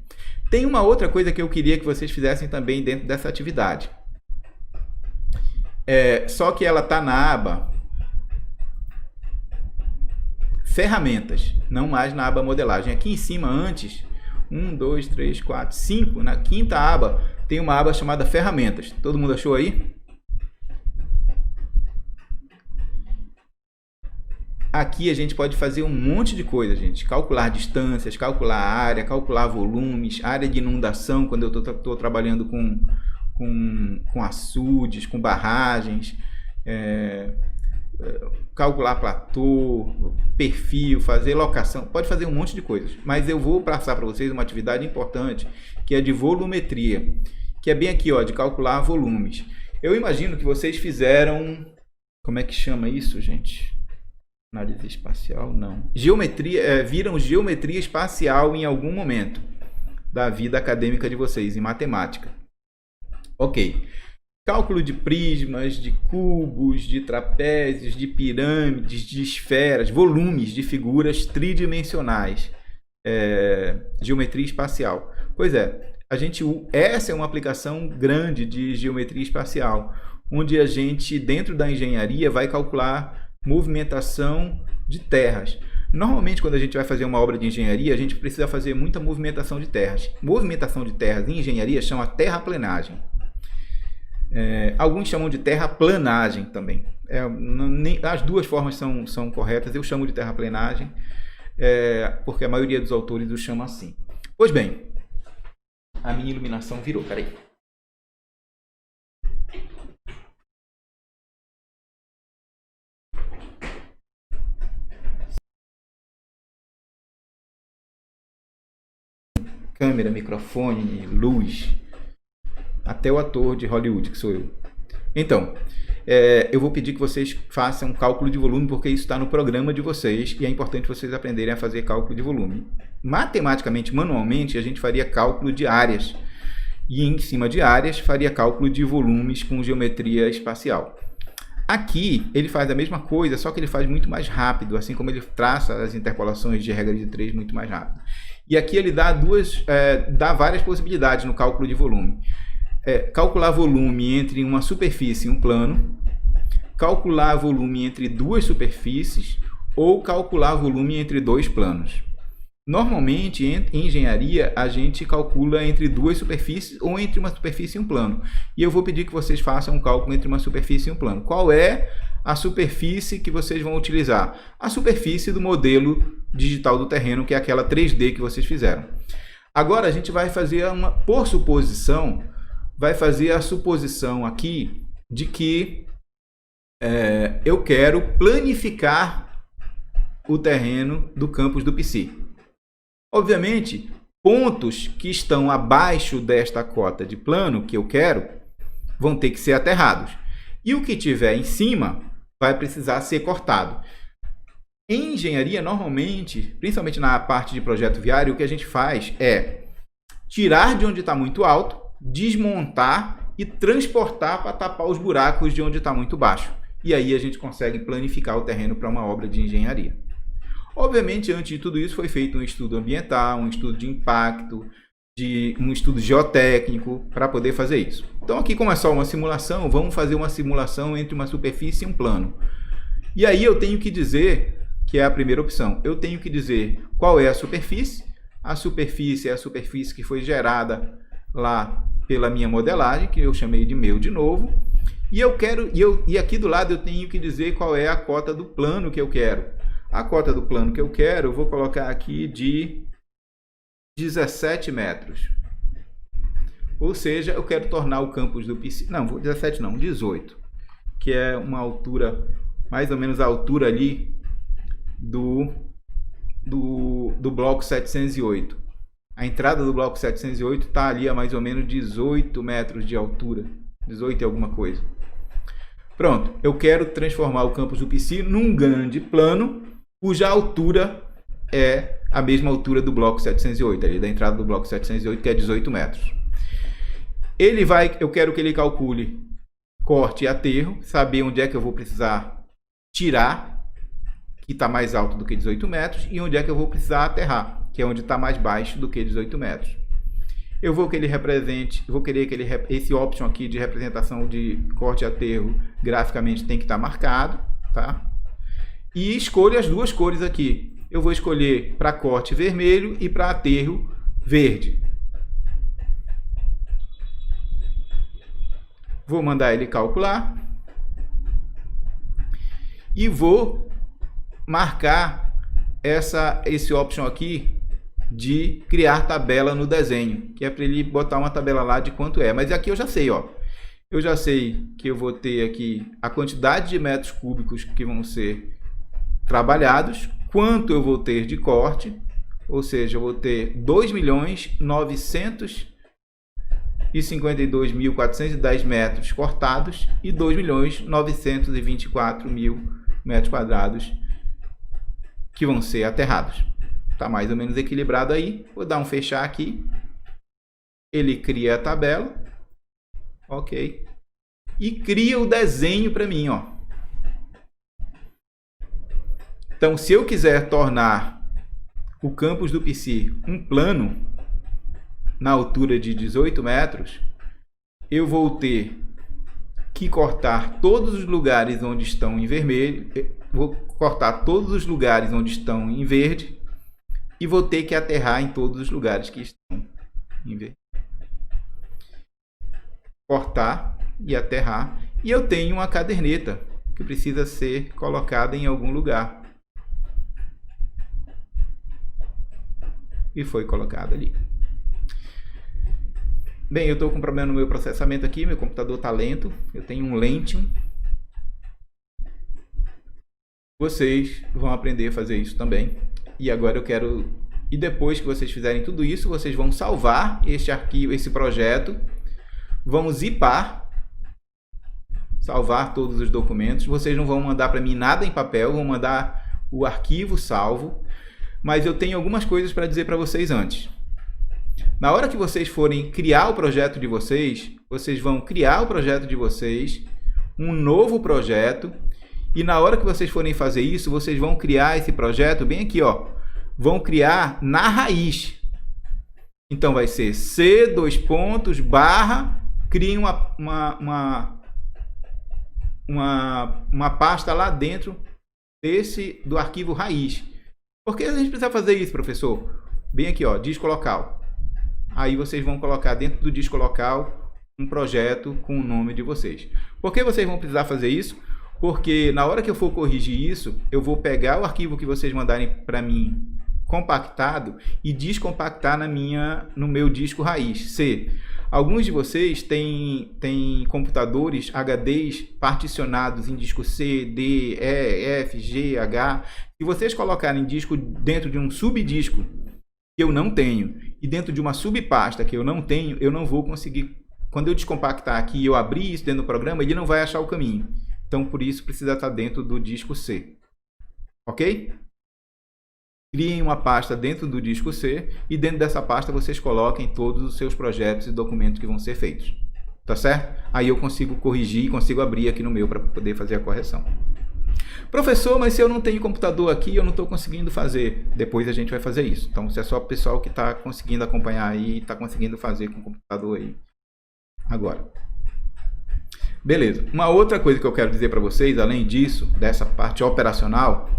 Tem uma outra coisa que eu queria que vocês fizessem também dentro dessa atividade. Só que ela está na aba ferramentas, não mais na aba modelagem. Aqui em cima antes, 1, 2, 3, 4, 5, na quinta aba, tem uma aba chamada ferramentas. Todo mundo achou aí? Aqui a gente pode fazer um monte de coisa, gente. Calcular distâncias, calcular área, calcular volumes, área de inundação, quando eu estou trabalhando com açudes, com barragens, calcular platô, perfil, fazer locação, pode fazer um monte de coisas. Mas eu vou passar para vocês uma atividade importante, que é de volumetria, que é bem aqui, ó, de calcular volumes. Eu imagino que vocês fizeram, como é que chama isso, gente? Análise espacial, não. Geometria, viram geometria espacial em algum momento da vida acadêmica de vocês, em matemática. Ok. Cálculo de prismas, de cubos, de trapézios, de pirâmides, de esferas, volumes de figuras tridimensionais. Geometria espacial. Pois é, essa é uma aplicação grande de geometria espacial, onde a gente, dentro da engenharia, vai calcular movimentação de terras. Normalmente, quando a gente vai fazer uma obra de engenharia, a gente precisa fazer muita movimentação de terras. Movimentação de terras em engenharia chama terraplenagem. Alguns chamam de terraplanagem também. As duas formas são corretas. Eu chamo de terraplenagem porque a maioria dos autores o chama assim. Pois bem, a minha iluminação virou. Peraí. Câmera, microfone, luz. Até o ator de Hollywood, que sou eu. Então, eu vou pedir que vocês façam um cálculo de volume, porque isso está no programa de vocês e é importante vocês aprenderem a fazer cálculo de volume. Matematicamente, manualmente, a gente faria cálculo de áreas. E em cima de áreas, faria cálculo de volumes com geometria espacial. Aqui, ele faz a mesma coisa, só que ele faz muito mais rápido, assim como ele traça as interpolações de regra de 3 muito mais rápido. E aqui ele dá várias possibilidades no cálculo de volume. Calcular volume entre uma superfície e um plano, calcular volume entre duas superfícies ou calcular volume entre dois planos. Normalmente, em engenharia, a gente calcula entre duas superfícies ou entre uma superfície e um plano. E eu vou pedir que vocês façam um cálculo entre uma superfície e um plano. Qual é a superfície que vocês vão utilizar? A superfície do modelo digital do terreno, que é aquela 3D que vocês fizeram. Agora, a gente vai fazer por suposição, vai fazer a suposição aqui de que eu quero planificar o terreno do campus do PC. Obviamente, pontos que estão abaixo desta cota de plano que eu quero vão ter que ser aterrados. E o que tiver em cima vai precisar ser cortado. Em engenharia, normalmente, principalmente na parte de projeto viário, o que a gente faz é tirar de onde está muito alto, desmontar e transportar para tapar os buracos de onde está muito baixo. E aí a gente consegue planificar o terreno para uma obra de engenharia. Obviamente, antes de tudo isso, foi feito um estudo ambiental, um estudo de impacto, um estudo geotécnico para poder fazer isso. Então, aqui, como é só uma simulação, vamos fazer uma simulação entre uma superfície e um plano. E aí eu tenho que dizer, que é a primeira opção, eu tenho que dizer qual é a superfície. A superfície é a superfície que foi gerada lá pela minha modelagem, que eu chamei de meu de novo. E aqui do lado eu tenho que dizer qual é a cota do plano que eu quero. A cota do plano que eu quero, eu vou colocar aqui de 17 metros. Ou seja, eu quero tornar o campus do PC... Não, 17 não, 18. Que é uma altura, mais ou menos a altura ali do bloco 708. A entrada do bloco 708 está ali a mais ou menos 18 metros de altura. 18 e alguma coisa. Pronto, eu quero transformar o campus do PC num grande plano, cuja altura é a mesma altura do bloco 708, ali da entrada do bloco 708, que é 18 metros. Eu quero que ele calcule corte e aterro, saber onde é que eu vou precisar tirar, que está mais alto do que 18 metros, e onde é que eu vou precisar aterrar, que é onde está mais baixo do que 18 metros. Eu vou que ele represente, vou querer que esse option aqui de representação de corte e aterro graficamente tem que estar marcado, tá? E escolho as duas cores aqui. Eu vou escolher para corte vermelho e para aterro verde. Vou mandar ele calcular. E vou marcar esse option aqui de criar tabela no desenho, que é para ele botar uma tabela lá de quanto é. Mas aqui eu já sei, ó. Eu já sei que eu vou ter aqui a quantidade de metros cúbicos que vão ser trabalhados, quanto eu vou ter de corte, ou seja, eu vou ter 2.952.410 metros cortados e 2.924.000 metros quadrados que vão ser aterrados. Está mais ou menos equilibrado aí. Vou dar um fechar aqui. Ele cria a tabela. Ok. E cria o desenho para mim, ó. Então, se eu quiser tornar o campus do PC um plano na altura de 18 metros, eu vou ter que cortar todos os lugares onde estão em vermelho, vou cortar todos os lugares onde estão em verde e vou ter que aterrar em todos os lugares que estão em verde. Cortar e aterrar. E eu tenho uma caderneta que precisa ser colocada em algum lugar. E foi colocada ali. Bem, eu estou com problema no meu processamento aqui, meu computador está lento. Eu tenho um Lentium. Vocês vão aprender a fazer isso também. E agora eu quero... E depois que vocês fizerem tudo isso, vocês vão salvar este arquivo, esse projeto. Vão zipar. Salvar todos os documentos. Vocês não vão mandar para mim nada em papel, vão mandar o arquivo salvo. Mas eu tenho algumas coisas para dizer para vocês antes. Na hora que vocês forem criar o projeto de vocês, vocês vão criar o projeto de vocês, um novo projeto, e na hora que vocês forem fazer isso, vocês vão criar esse projeto bem aqui, ó. Vão criar na raiz. Então vai ser C, crie uma pasta lá dentro do arquivo raiz. Por que a gente precisa fazer isso, professor? Bem aqui, ó, disco local. Aí vocês vão colocar dentro do disco local um projeto com o nome de vocês. Por que vocês vão precisar fazer isso? Porque na hora que eu for corrigir isso, eu vou pegar o arquivo que vocês mandarem para mim compactado e descompactar no meu disco raiz, C. Alguns de vocês têm computadores HDs particionados em disco C, D, E, F, G, H. Se vocês colocarem disco dentro de um subdisco que eu não tenho e dentro de uma subpasta que eu não tenho, eu não vou conseguir. Quando eu descompactar aqui e eu abrir isso dentro do programa, ele não vai achar o caminho. Então, por isso, precisa estar dentro do disco C. Ok? Criem uma pasta dentro do disco C e dentro dessa pasta vocês coloquem todos os seus projetos e documentos que vão ser feitos. Tá certo? Aí eu consigo corrigir, consigo abrir aqui no meu para poder fazer a correção. Professor, mas se eu não tenho computador aqui, eu não estou conseguindo fazer. Depois a gente vai fazer isso. Então, se é só o pessoal que está conseguindo acompanhar aí, está conseguindo fazer com o computador aí agora. Beleza. Uma outra coisa que eu quero dizer para vocês, além disso, dessa parte operacional,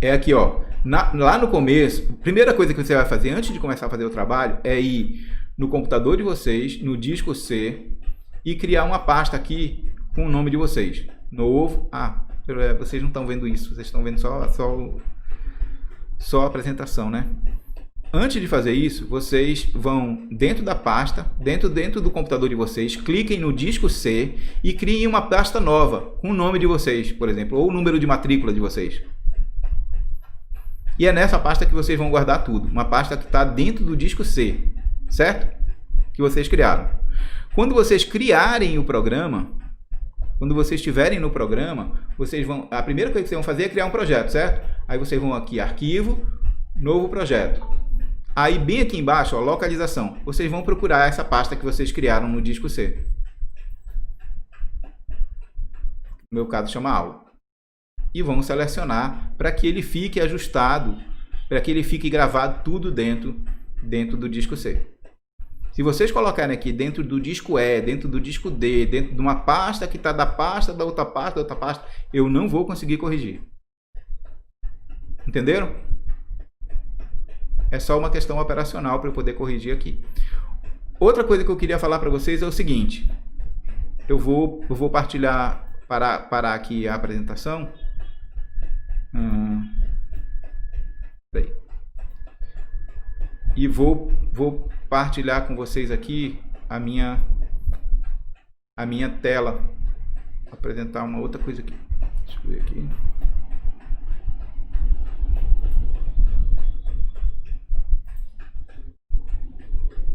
é aqui, ó. Lá no começo, a primeira coisa que você vai fazer antes de começar a fazer o trabalho é ir no computador de vocês, no disco C, e criar uma pasta aqui com o nome de vocês. Novo. Vocês não estão vendo isso, vocês estão vendo só a apresentação, né? Antes de fazer isso, vocês vão dentro da pasta, dentro do computador de vocês, cliquem no disco C e criem uma pasta nova com o nome de vocês, por exemplo, ou o número de matrícula de vocês. E é nessa pasta que vocês vão guardar tudo. Uma pasta que está dentro do disco C, certo? Que vocês criaram. Quando vocês criarem o programa, quando vocês estiverem no programa, a primeira coisa que vocês vão fazer é criar um projeto, certo? Aí vocês vão aqui, arquivo, novo projeto. Aí bem aqui embaixo, ó, localização. Vocês vão procurar essa pasta que vocês criaram no disco C. No meu caso chama aula. E vão selecionar para que ele fique ajustado, para que ele fique gravado tudo dentro do disco C. Se vocês colocarem aqui dentro do disco E, dentro do disco D, dentro de uma pasta que está da pasta, da outra pasta, eu não vou conseguir corrigir. Entenderam? É só uma questão operacional para eu poder corrigir aqui. Outra coisa que eu queria falar para vocês é o seguinte. Eu vou partilhar, parar aqui a apresentação. Peraí. E vou partilhar com vocês aqui a minha tela. Vou apresentar uma outra coisa aqui. Deixa eu ver aqui.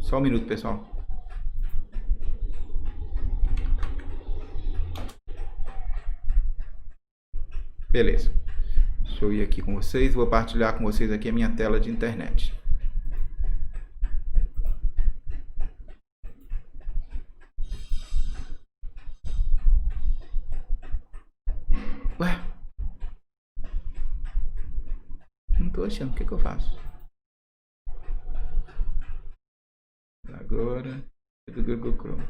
Só um minuto, pessoal. Beleza. Deixa eu ir aqui com vocês. Vou partilhar com vocês aqui a minha tela de internet. Ué? Não tô achando. O que eu faço? Agora é do Google Chrome.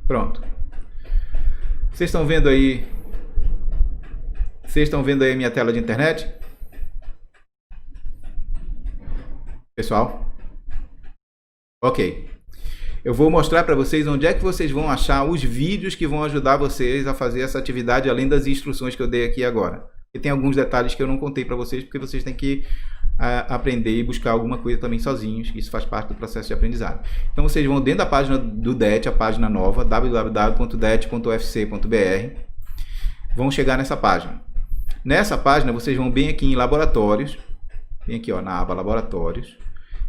Pronto. Vocês estão vendo aí? Vocês estão vendo aí a minha tela de internet? Pessoal? Ok. Eu vou mostrar para vocês onde é que vocês vão achar os vídeos que vão ajudar vocês a fazer essa atividade, além das instruções que eu dei aqui agora. E tem alguns detalhes que eu não contei para vocês, porque vocês têm que aprender e buscar alguma coisa também sozinhos. Isso faz parte do processo de aprendizado. Então vocês vão dentro da página do DET, a página nova, www.det.ufc.br. Vão chegar nessa página. Nessa página vocês vão bem aqui em laboratórios, bem aqui ó, na aba laboratórios.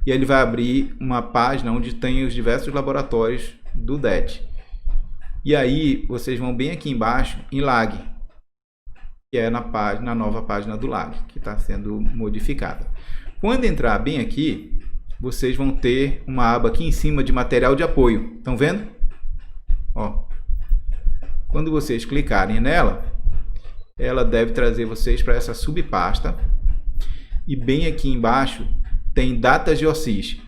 E aí ele vai abrir uma página onde tem os diversos laboratórios do DET. E aí vocês vão bem aqui embaixo em LAG, que é na nova página do LAG, que está sendo modificada. Quando entrar bem aqui, vocês vão ter uma aba aqui em cima de material de apoio. Estão vendo? Ó. Quando vocês clicarem nela, ela deve trazer vocês para essa subpasta. E bem aqui embaixo tem datas de OSIS. Se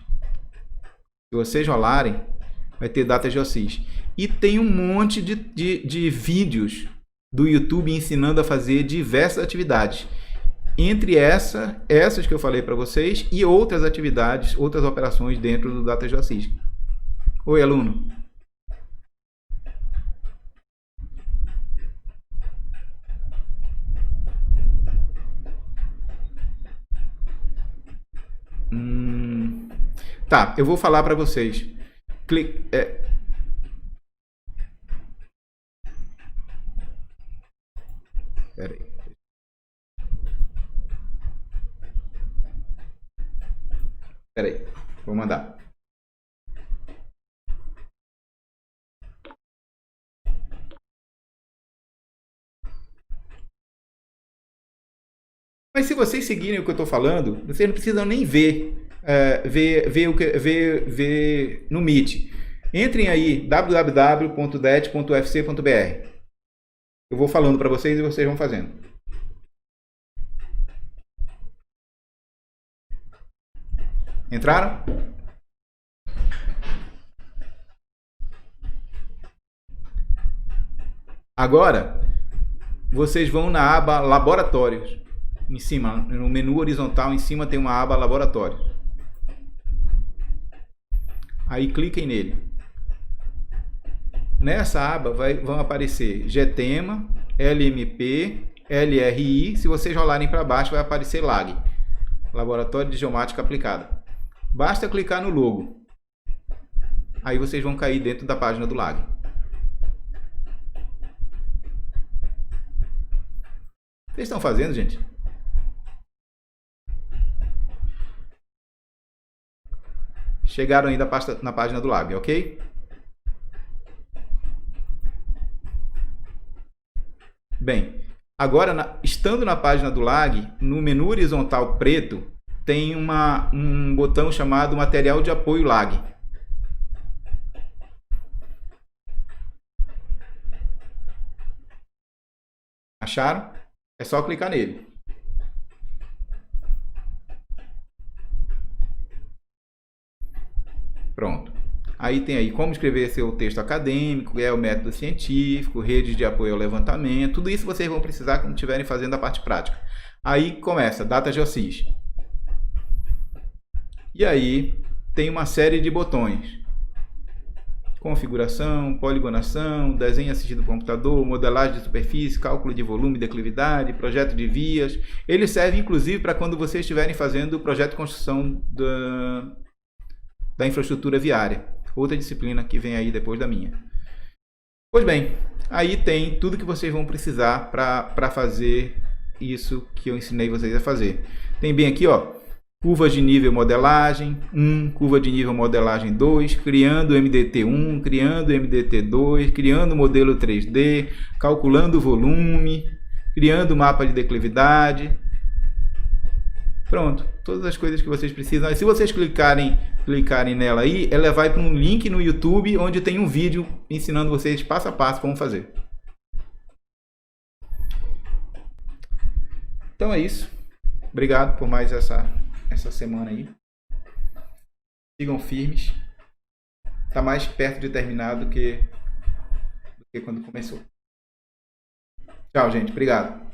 vocês rolarem, vai ter datas de OSIS. E tem um monte de vídeos do YouTube ensinando a fazer diversas atividades. Entre essas que eu falei para vocês e outras atividades, outras operações dentro do datas de OSIS. Oi, aluno. Tá, eu vou falar para vocês. Pera aí. Peraí, vou mandar. Mas se vocês seguirem o que eu estou falando, vocês não precisam nem ver no Meet. Entrem aí www.det.ufc.br. Eu vou falando para vocês e vocês vão fazendo. Entraram? Agora, vocês vão na aba Laboratórios. Em cima, no menu horizontal, em cima tem uma aba Laboratórios. Aí cliquem nele. Nessa aba vão aparecer GTEMA, LMP, LRI. Se vocês rolarem para baixo, vai aparecer LAG, Laboratório de Geomática Aplicada. Basta clicar no logo. Aí vocês vão cair dentro da página do LAG. Vocês estão fazendo, gente? Chegaram ainda na página do LAG, ok? Bem, agora, estando na página do LAG, no menu horizontal preto, tem um botão chamado Material de Apoio LAG. Acharam? É só clicar nele. Pronto. Aí tem aí como escrever seu texto acadêmico, o método científico, redes de apoio ao levantamento, tudo isso vocês vão precisar quando estiverem fazendo a parte prática. Aí começa, Data GeoSys. E aí tem uma série de botões. Configuração, poligonação, desenho assistido por computador, modelagem de superfície, cálculo de volume e declividade, projeto de vias. Ele serve inclusive para quando vocês estiverem fazendo o projeto de construção da infraestrutura viária. Outra disciplina que vem aí depois da minha. Pois bem, aí tem tudo que vocês vão precisar para fazer isso que eu ensinei vocês a fazer. Tem bem aqui, ó, curvas de nível modelagem 1, curva de nível modelagem 2, criando MDT 1, criando MDT 2, criando modelo 3D, calculando o volume, criando mapa de declividade. Pronto, todas as coisas que vocês precisam. E se vocês clicarem nela aí, ela vai para um link no YouTube onde tem um vídeo ensinando vocês passo a passo como fazer. Então é isso. Obrigado por mais essa semana aí. Sigam firmes. Está mais perto de terminar do que quando começou. Tchau, gente. Obrigado.